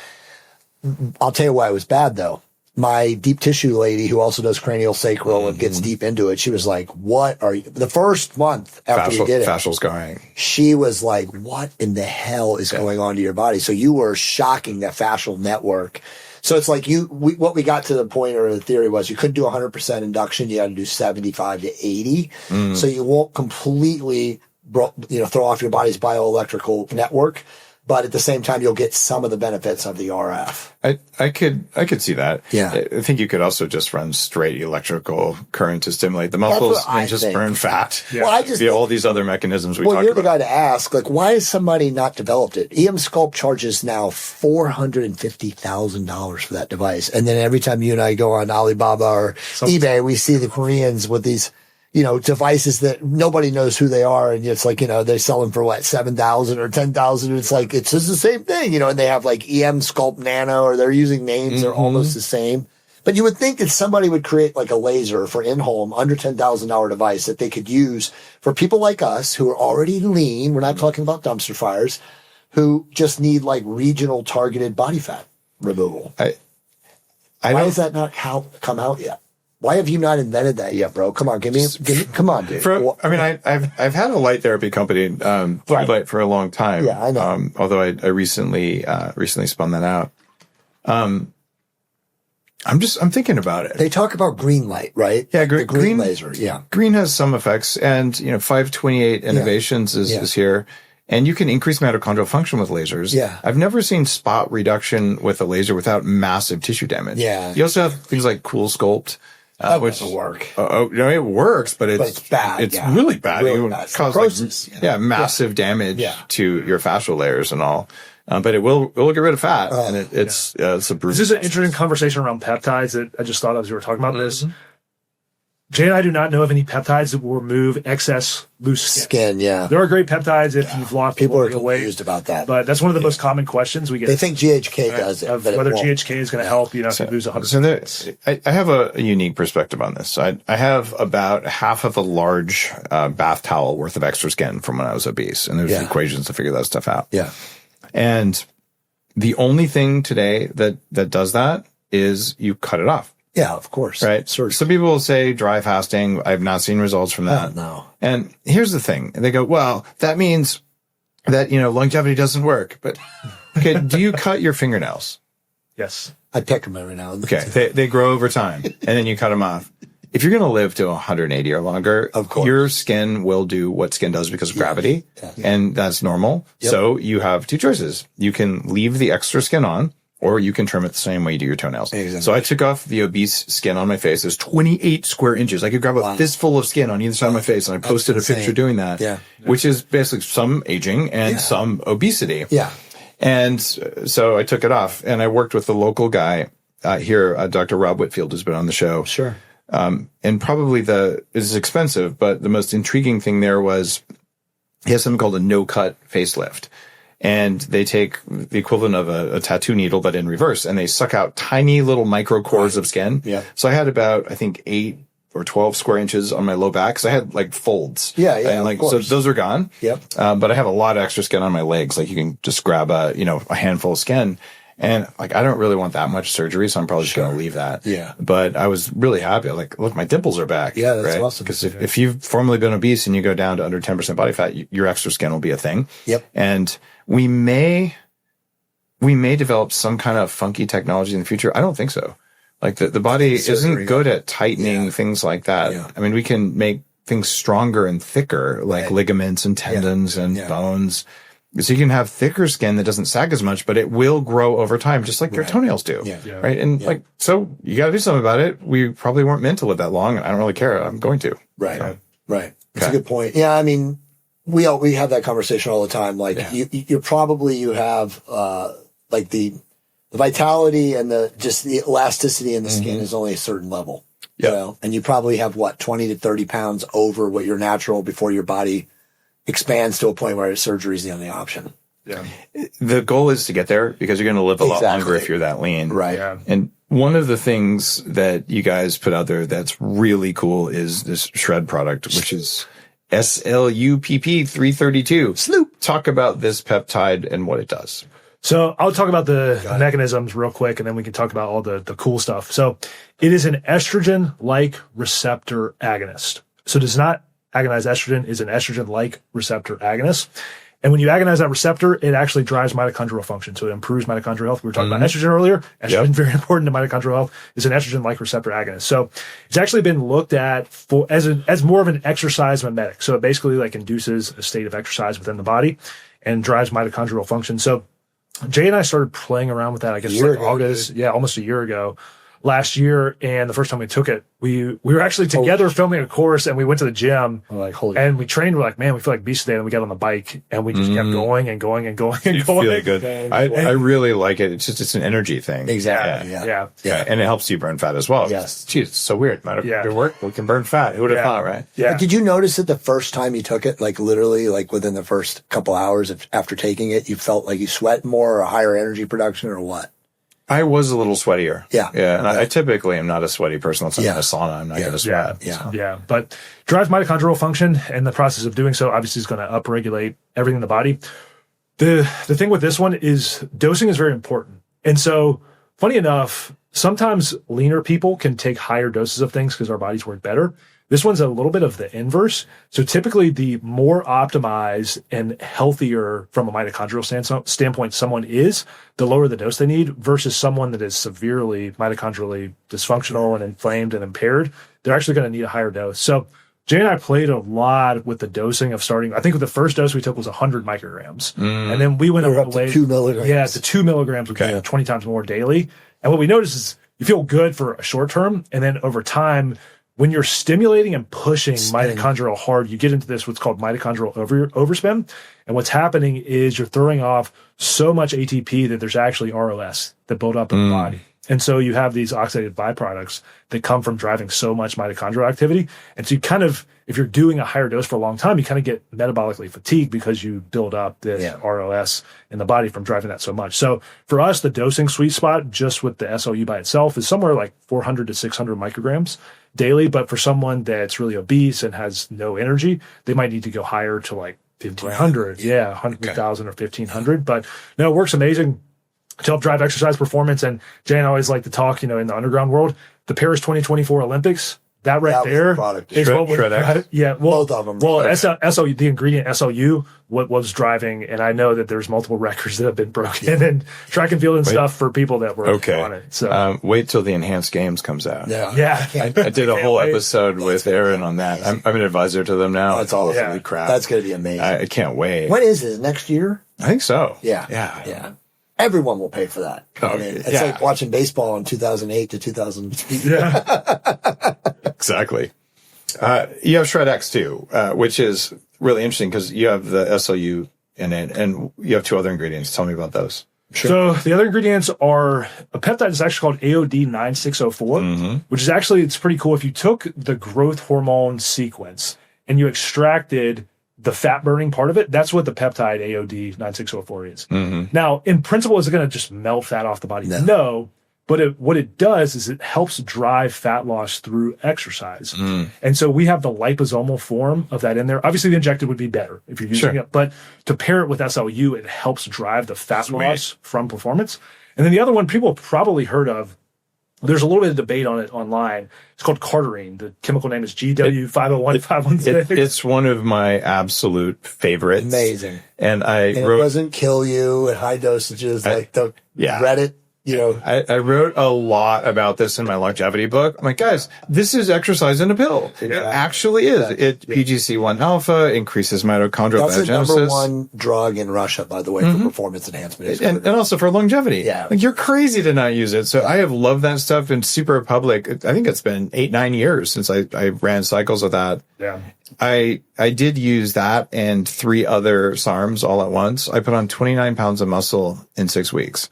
I'll tell you why it was bad though. My deep tissue lady who also does cranial sacral and gets deep into it, she was like, what are you, the first month after you did it, fascial scarring. She was like, what in the hell is going on to your body? So you were shocking that fascial network. So it's like what we got to the point, or the theory was, you couldn't do 100% induction. You had to do 75 to 80. So you won't completely, throw off your body's bioelectrical network. But at the same time, you'll get some of the benefits of the RF. I could see that. Yeah. I think you could also just run straight electrical current to stimulate the muscles and just burn fat. Yeah. Well, all these other mechanisms we talked about. Well, you're the guy to ask, like, why has somebody not developed it? EM Sculpt charges now $450,000 for that device. And then every time you and I go on Alibaba or eBay, we see the Koreans with these devices that nobody knows who they are. And it's like, they sell them for what, 7,000 or 10,000. It's like, it's just the same thing, and they have like EM Sculpt Nano, or they're using names that are almost the same. But you would think that somebody would create like a laser for in-home under $10,000 device that they could use for people like us who are already lean. We're not talking about dumpster fires, who just need like regional targeted body fat removal. Why has that not come out yet? Why have you not invented that yet, bro? Come on, give me come on, dude. I've had a light therapy company, Light, for a long time. Yeah, I know. Although I recently spun that out. I'm thinking about it. They talk about green light, right? Yeah, green laser. Yeah. Green has some effects, and 528 Innovations is here. And you can increase mitochondrial function with lasers. Yeah. I've never seen spot reduction with a laser without massive tissue damage. Yeah. You also have things like Cool Sculpt. Which will work. It works, but it's bad. It's really bad. Really it bad. cause massive damage to your fascial layers and all. But it will get rid of fat, and it's a brutal. This is an interesting conversation around peptides that I just thought as we were talking about this. Jay and I do not know of any peptides that will remove excess loose skin. Yeah. There are great peptides if you've lost people are weight. confused about that. But that's one of the most common questions we get. They think GHK does it, of but whether GHK is going to help, if you lose 100 So I have a unique perspective on this. I have about half of a large bath towel worth of extra skin from when I was obese, and there's equations to figure that stuff out. Yeah. And the only thing today that does that is you cut it off. Yeah, of course. Right. So people will say dry fasting. I've not seen results from that. Oh, no. And here's the thing. They go, well, that means that, longevity doesn't work. But okay, do you cut your fingernails? Yes. I pick them every now and then. Okay. They grow over time, and then you cut them off. If you're going to live to 180 or longer, of course, your skin will do what skin does because of gravity. And that's normal. Yep. So you have two choices. You can leave the extra skin on, or you can trim it the same way you do your toenails. Exactly. So I took off the obese skin on my face. There's 28 square inches. I could grab a fistful of skin on either side of my face, and I posted a picture doing that, which is basically some aging and some obesity. Yeah. And so I took it off, and I worked with the local guy here, Dr. Rob Whitfield, who's been on the show. Sure. And probably it's expensive, but the most intriguing thing there was he has something called a no-cut facelift. And they take the equivalent of a tattoo needle, but in reverse, and they suck out tiny little micro cores of skin. Yeah. So I had about, I think, 8 or 12 square inches on my low back. So I had like folds. Yeah. And so those are gone. Yep. But I have a lot of extra skin on my legs. Like you can just grab a handful of skin. And like, I don't really want that much surgery, so I'm probably just going to leave that. Yeah. But I was really happy. Like, look, my dimples are back. Yeah, that's awesome. Because if you've formerly been obese and you go down to under 10% body fat, your extra skin will be a thing. Yep. And we may develop some kind of funky technology in the future. I don't think so. Like the body isn't good at tightening things like that. Yeah. I mean, we can make things stronger and thicker, like ligaments and tendons and bones. So you can have thicker skin that doesn't sag as much, but it will grow over time, just like your toenails do. Yeah. Right. And so you got to do something about it. We probably weren't meant to live that long, and I don't really care. I'm going to. Right. So. Right. That's a good point. Yeah. I mean, we have that conversation all the time. Like you have, like the vitality and the elasticity in the skin is only a certain level. you know, and you probably have 20 to 30 pounds over what you're natural before your body expands to a point where surgery is the only option. Yeah. The goal is to get there because you're going to live a lot longer if you're that lean. Right. Yeah. And one of the things that you guys put out there that's really cool is this shred product, which is SLUPP 332. Sloop. Talk about this peptide and what it does. So I'll talk about the mechanisms real quick, and then we can talk about all the cool stuff. So it is an estrogen-like receptor agonist. So it does not agonize estrogen, is an estrogen-like receptor agonist. And when you agonize that receptor, it actually drives mitochondrial function. So it improves mitochondrial health. We were talking about estrogen earlier. Estrogen, very important to mitochondrial health, is an estrogen-like receptor agonist. So it's actually been looked at as more of an exercise mimetic. So it basically like induces a state of exercise within the body and drives mitochondrial function. So Jay and I started playing around with that, I guess, like August, almost a year ago, last year. And the first time we took it, we were actually together filming a course, and we went to the gym and we trained. We're like, man, we feel like beasts today. And we got on the bike and we just kept going and going and going and going. Feel good. I really like it. It's an energy thing. Exactly. Yeah. And it helps you burn fat as well. Yes. Geez, it's so weird. Your work, we can burn fat. Who would have thought, right? Yeah. Did you notice it the first time you took it, like literally, like within the first couple hours after taking it, you felt like you sweat more or a higher energy production or what? I was a little sweatier. Yeah. And I typically am not a sweaty person. Unless I'm in a sauna, I'm not going to sweat. Yeah. But drives mitochondrial function, and the process of doing so obviously is going to upregulate everything in the body. The thing with this one is dosing is very important. And so, funny enough, sometimes leaner people can take higher doses of things because our bodies work better. This one's a little bit of the inverse. So typically the more optimized and healthier from a mitochondrial standpoint someone is, the lower the dose they need versus someone that is severely mitochondrially dysfunctional and inflamed and impaired. They're actually going to need a higher dose. So Jay and I played a lot with the dosing of starting. I think the first dose we took was 100 micrograms. And then we went up to 2 milligrams. Yeah, to 2 milligrams, which is 20 times more daily. And what we noticed is you feel good for a short term. And then over time, when you're stimulating and pushing mitochondrial hard, you get into this what's called mitochondrial overspin. And what's happening is you're throwing off so much ATP that there's actually ROS that build up in the body. And so you have these oxidative byproducts that come from driving so much mitochondrial activity. And so you kind of, if you're doing a higher dose for a long time, you kind of get metabolically fatigued because you build up this ROS in the body from driving that so much. So for us, the dosing sweet spot just with the SLU by itself is somewhere like 400 to 600 micrograms daily. But for someone that's really obese and has no energy, they might need to go higher to like 1,500. 100,000 or 1,500. But no, it works amazing to help drive exercise performance. And Jay and I always like to talk, in the underground world, the Paris 2024 Olympics, that there is what would drive, both of them. Well, SLU, the ingredient SLU, what was driving, and I know that there's multiple records that have been broken and track and field and stuff for people that were on it. So wait till the Enhanced Games comes out. I did a whole episode with Aaron on that. I'm an advisor to them now. That's all. Holy crap. That's going to be amazing. I can't wait. When is it? Next year? I think so. Yeah. Everyone will pay for that. It's like watching baseball in 2008 to 2000. Exactly. You have Shred X too, which is really interesting because you have the SLU in it, and you have two other ingredients. Tell me about those. Sure. So the other ingredients are a peptide that's actually called AOD 9604, which is actually, it's pretty cool. If you took the growth hormone sequence and you extracted the fat burning part of it, that's what the peptide AOD 9604 is. Now, in principle, is it going to just melt fat off the body? No. But what it does is it helps drive fat loss through exercise. And so we have the liposomal form of that in there. Obviously, the injected would be better if you're using it. But to pair it with SLU, it helps drive the fat loss from performance. And then the other one people have probably heard of, there's a little bit of debate on it online. It's called cardarine. The chemical name is GW501516. It's one of my absolute favorites. Amazing. And it doesn't kill you at high dosages like the Reddit. I wrote a lot about this in my longevity book. I'm like, guys, this is exercise in a pill. It actually is. PGC1 alpha increases mitochondrial biogenesis. That's the number one drug in Russia, by the way, for performance enhancement. And also for longevity. Like, you're crazy to not use it. So I have loved that stuff in super public. I think it's been 8-9 years since I ran cycles with that. I did use that and 3 other SARMs all at once. I put on 29 pounds of muscle in 6 weeks.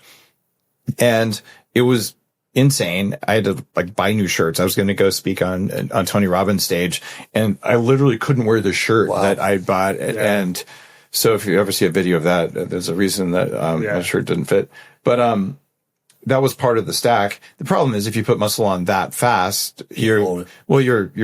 And it was insane. I had to like buy new shirts. I was going to go speak on Tony Robbins' stage, and I literally couldn't wear the shirt that I bought. And so if you ever see a video of that, there's a reason that my shirt didn't fit. But that was part of the stack. The problem is if you put muscle on that fast, your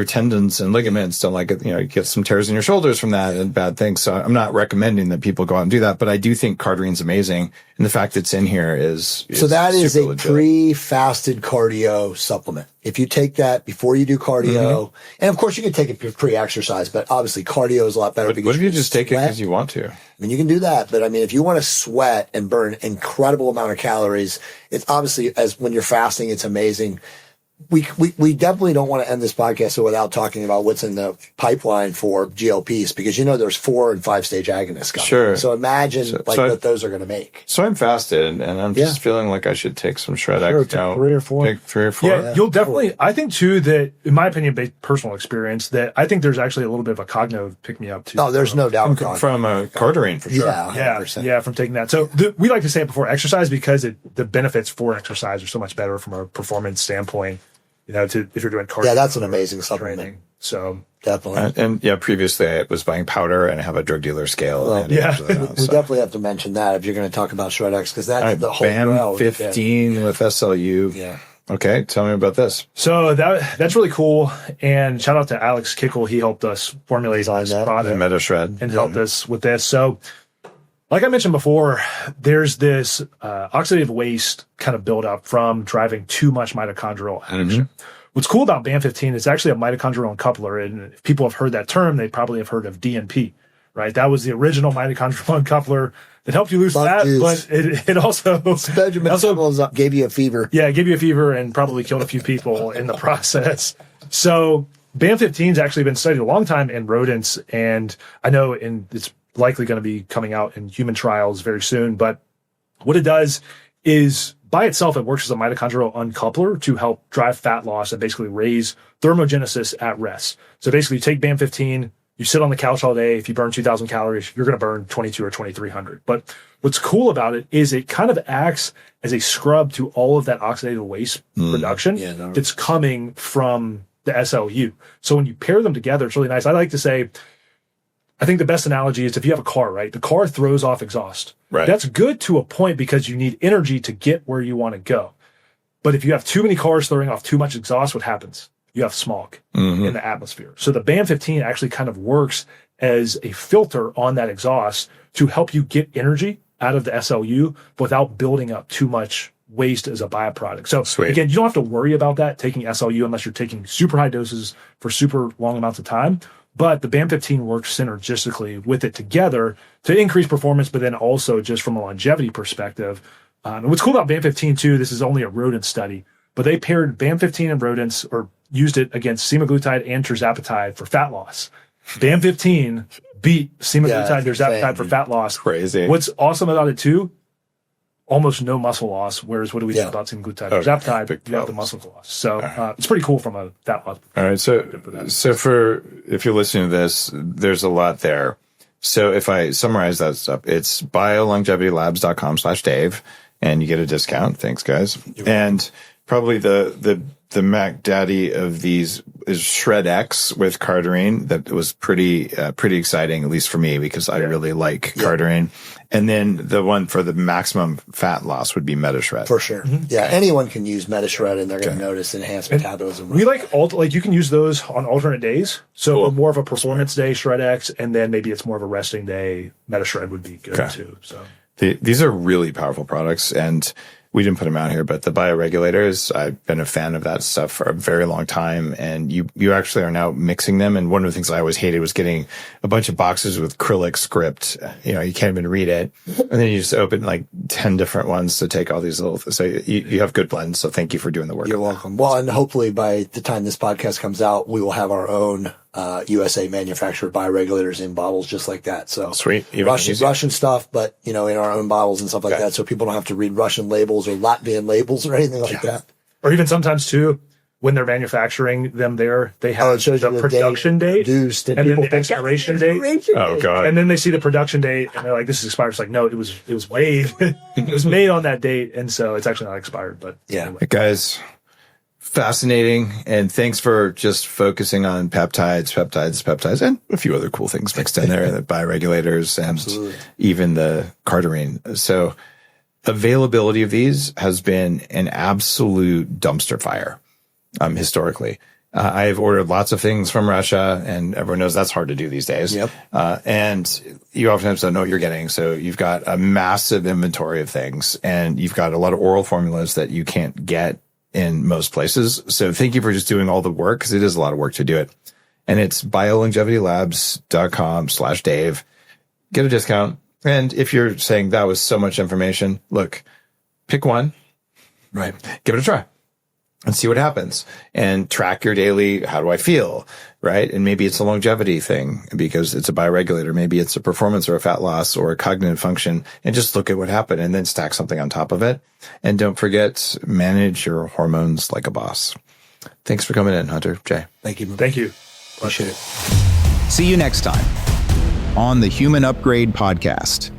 tendons and ligaments don't like it. You get some tears in your shoulders from that and bad things. So I'm not recommending that people go out and do that, but I do think Carderine's amazing. And the fact it's in here is so that is a legit. pre-fasted cardio supplement. If you take that before you do cardio, and of course you can take it pre-exercise, but obviously cardio is a lot better. What if you just take it because you want to? I mean, you can do that, but I mean, if you want to sweat and burn incredible amount of calories, it's obviously when you're fasting, it's amazing. We definitely don't want to end this podcast without talking about what's in the pipeline for GLPs, because there's 4 and 5 stage agonists coming. Sure. So imagine what those are going to make. So I'm fasted, and I'm just feeling like I should take some Shred X. Take 3 or 4. Take 3 or 4. Yeah, you'll definitely. I think too that, in my opinion, based personal experience, that I think there's actually a little bit of a cognitive pick me up too. No, there's no doubt from Carderine for sure. Yeah, 100%. From taking that. So we like to say it before exercise because the benefits for exercise are so much better from a performance standpoint. If you're doing cardio. Yeah, that's an amazing supplement. Training. So definitely. And previously I was buying powder and I have a drug dealer scale. Well, we definitely have to mention that if you're going to talk about Shred X, because that's the whole BAM 15 with SLU. Yeah. Okay, tell me about this. So that's really cool, and shout out to Alex Kickle. He helped us formulate this product, MetaShred, and helped us with this. So, like I mentioned before, there's this oxidative waste kind of buildup from driving too much mitochondrial action. What's cool about BAM 15 is actually a mitochondrial uncoupler, and if people have heard that term, they probably have heard of DNP, right? That was the original mitochondrial uncoupler that helped you lose fat, but it also gave you a fever. Yeah, it gave you a fever and probably killed a few people in the process. So BAM 15 has actually been studied a long time in rodents, and I know it's likely going to be coming out in human trials very soon. But what it does is, by itself, it works as a mitochondrial uncoupler to help drive fat loss and basically raise thermogenesis at rest. So basically, you take BAM 15, you sit on the couch all day. If you burn 2,000 calories, you're going to burn 22 or 2,300. But what's cool about it is it kind of acts as a scrub to all of that oxidative waste production that's coming from the SLU. So when you pair them together, it's really nice. I like to say, I think the best analogy is if you have a car, right? The car throws off exhaust. Right. That's good to a point because you need energy to get where you want to go. But if you have too many cars throwing off too much exhaust, what happens? You have smog in the atmosphere. So the BAM 15 actually kind of works as a filter on that exhaust to help you get energy out of the SLU without building up too much waste as a byproduct. So again, you don't have to worry about that taking SLU unless you're taking super high doses for super long amounts of time. But the BAM 15 works synergistically with it together to increase performance, but then also just from a longevity perspective. And what's cool about BAM 15 too, this is only a rodent study, but they paired BAM 15 in rodents, or used it against semaglutide and tirzepatide for fat loss. BAM 15 beat semaglutide, tirzepatide for fat loss. Crazy. What's awesome about it too, almost no muscle loss. Whereas what do we think about semaglutide, tirzepatide? You have the muscle loss. So it's pretty cool from a fat loss. All right. So if you're listening to this, there's a lot there. So if I summarize that stuff, it's biolongevitylabs.com/Dave, and you get a discount. Thanks, guys. And probably the Mac Daddy of these is Shred X with Carderine. That was pretty exciting, at least for me, because I really like Carderine. And then the one for the maximum fat loss would be MetaShred. For sure. Yeah, anyone can use MetaShred and they're going to notice enhanced metabolism. We like you can use those on alternate days. So more of a performance day, Shred X, and then maybe it's more of a resting day. MetaShred would be good too. So these are really powerful products, and we didn't put them out here, but the Bioregulators, I've been a fan of that stuff for a very long time. And you actually are now mixing them. And one of the things I always hated was getting a bunch of boxes with acrylic script. You can't even read it. And then you just open like 10 different ones to take all these little, so you have good blends. So thank you for doing the work. You're welcome. Well, and hopefully by the time this podcast comes out, we will have our own USA manufactured bioregulators in bottles just like that. So sweet. Russian stuff, but in our own bottles and stuff like that. So people don't have to read Russian labels or Latvian labels or anything like that. Or even sometimes too, when they're manufacturing them there, they have it shows the you the production date produced, and then the expiration date. Oh God. And then they see the production date and they're like, this is expired. It's like, no, it was made. It was made on that date. And so it's actually not expired, but anyway. Guys, fascinating. And thanks for just focusing on peptides, and a few other cool things mixed in there, the bioregulators and even the cardarine. So availability of these has been an absolute dumpster fire, historically. I've ordered lots of things from Russia, and everyone knows that's hard to do these days. Yep. And you oftentimes don't know what you're getting. So you've got a massive inventory of things, and you've got a lot of oral formulas that you can't get in most places. So thank you for just doing all the work, because it is a lot of work to do it. And it's biolongevityLabs.com/Dave. Get a discount. And if you're saying that was so much information, look, pick one, Right. give it a try and see what happens, and track your daily, how do I feel? Right. And maybe it's a longevity thing because it's a bioregulator. Maybe it's a performance or a fat loss or a cognitive function, and just look at what happened and then stack something on top of it. And don't forget, manage your hormones like a boss. Thanks for coming in, Hunter. Jay. Thank you. Thank you. Appreciate it. See you next time on the Human Upgrade Podcast.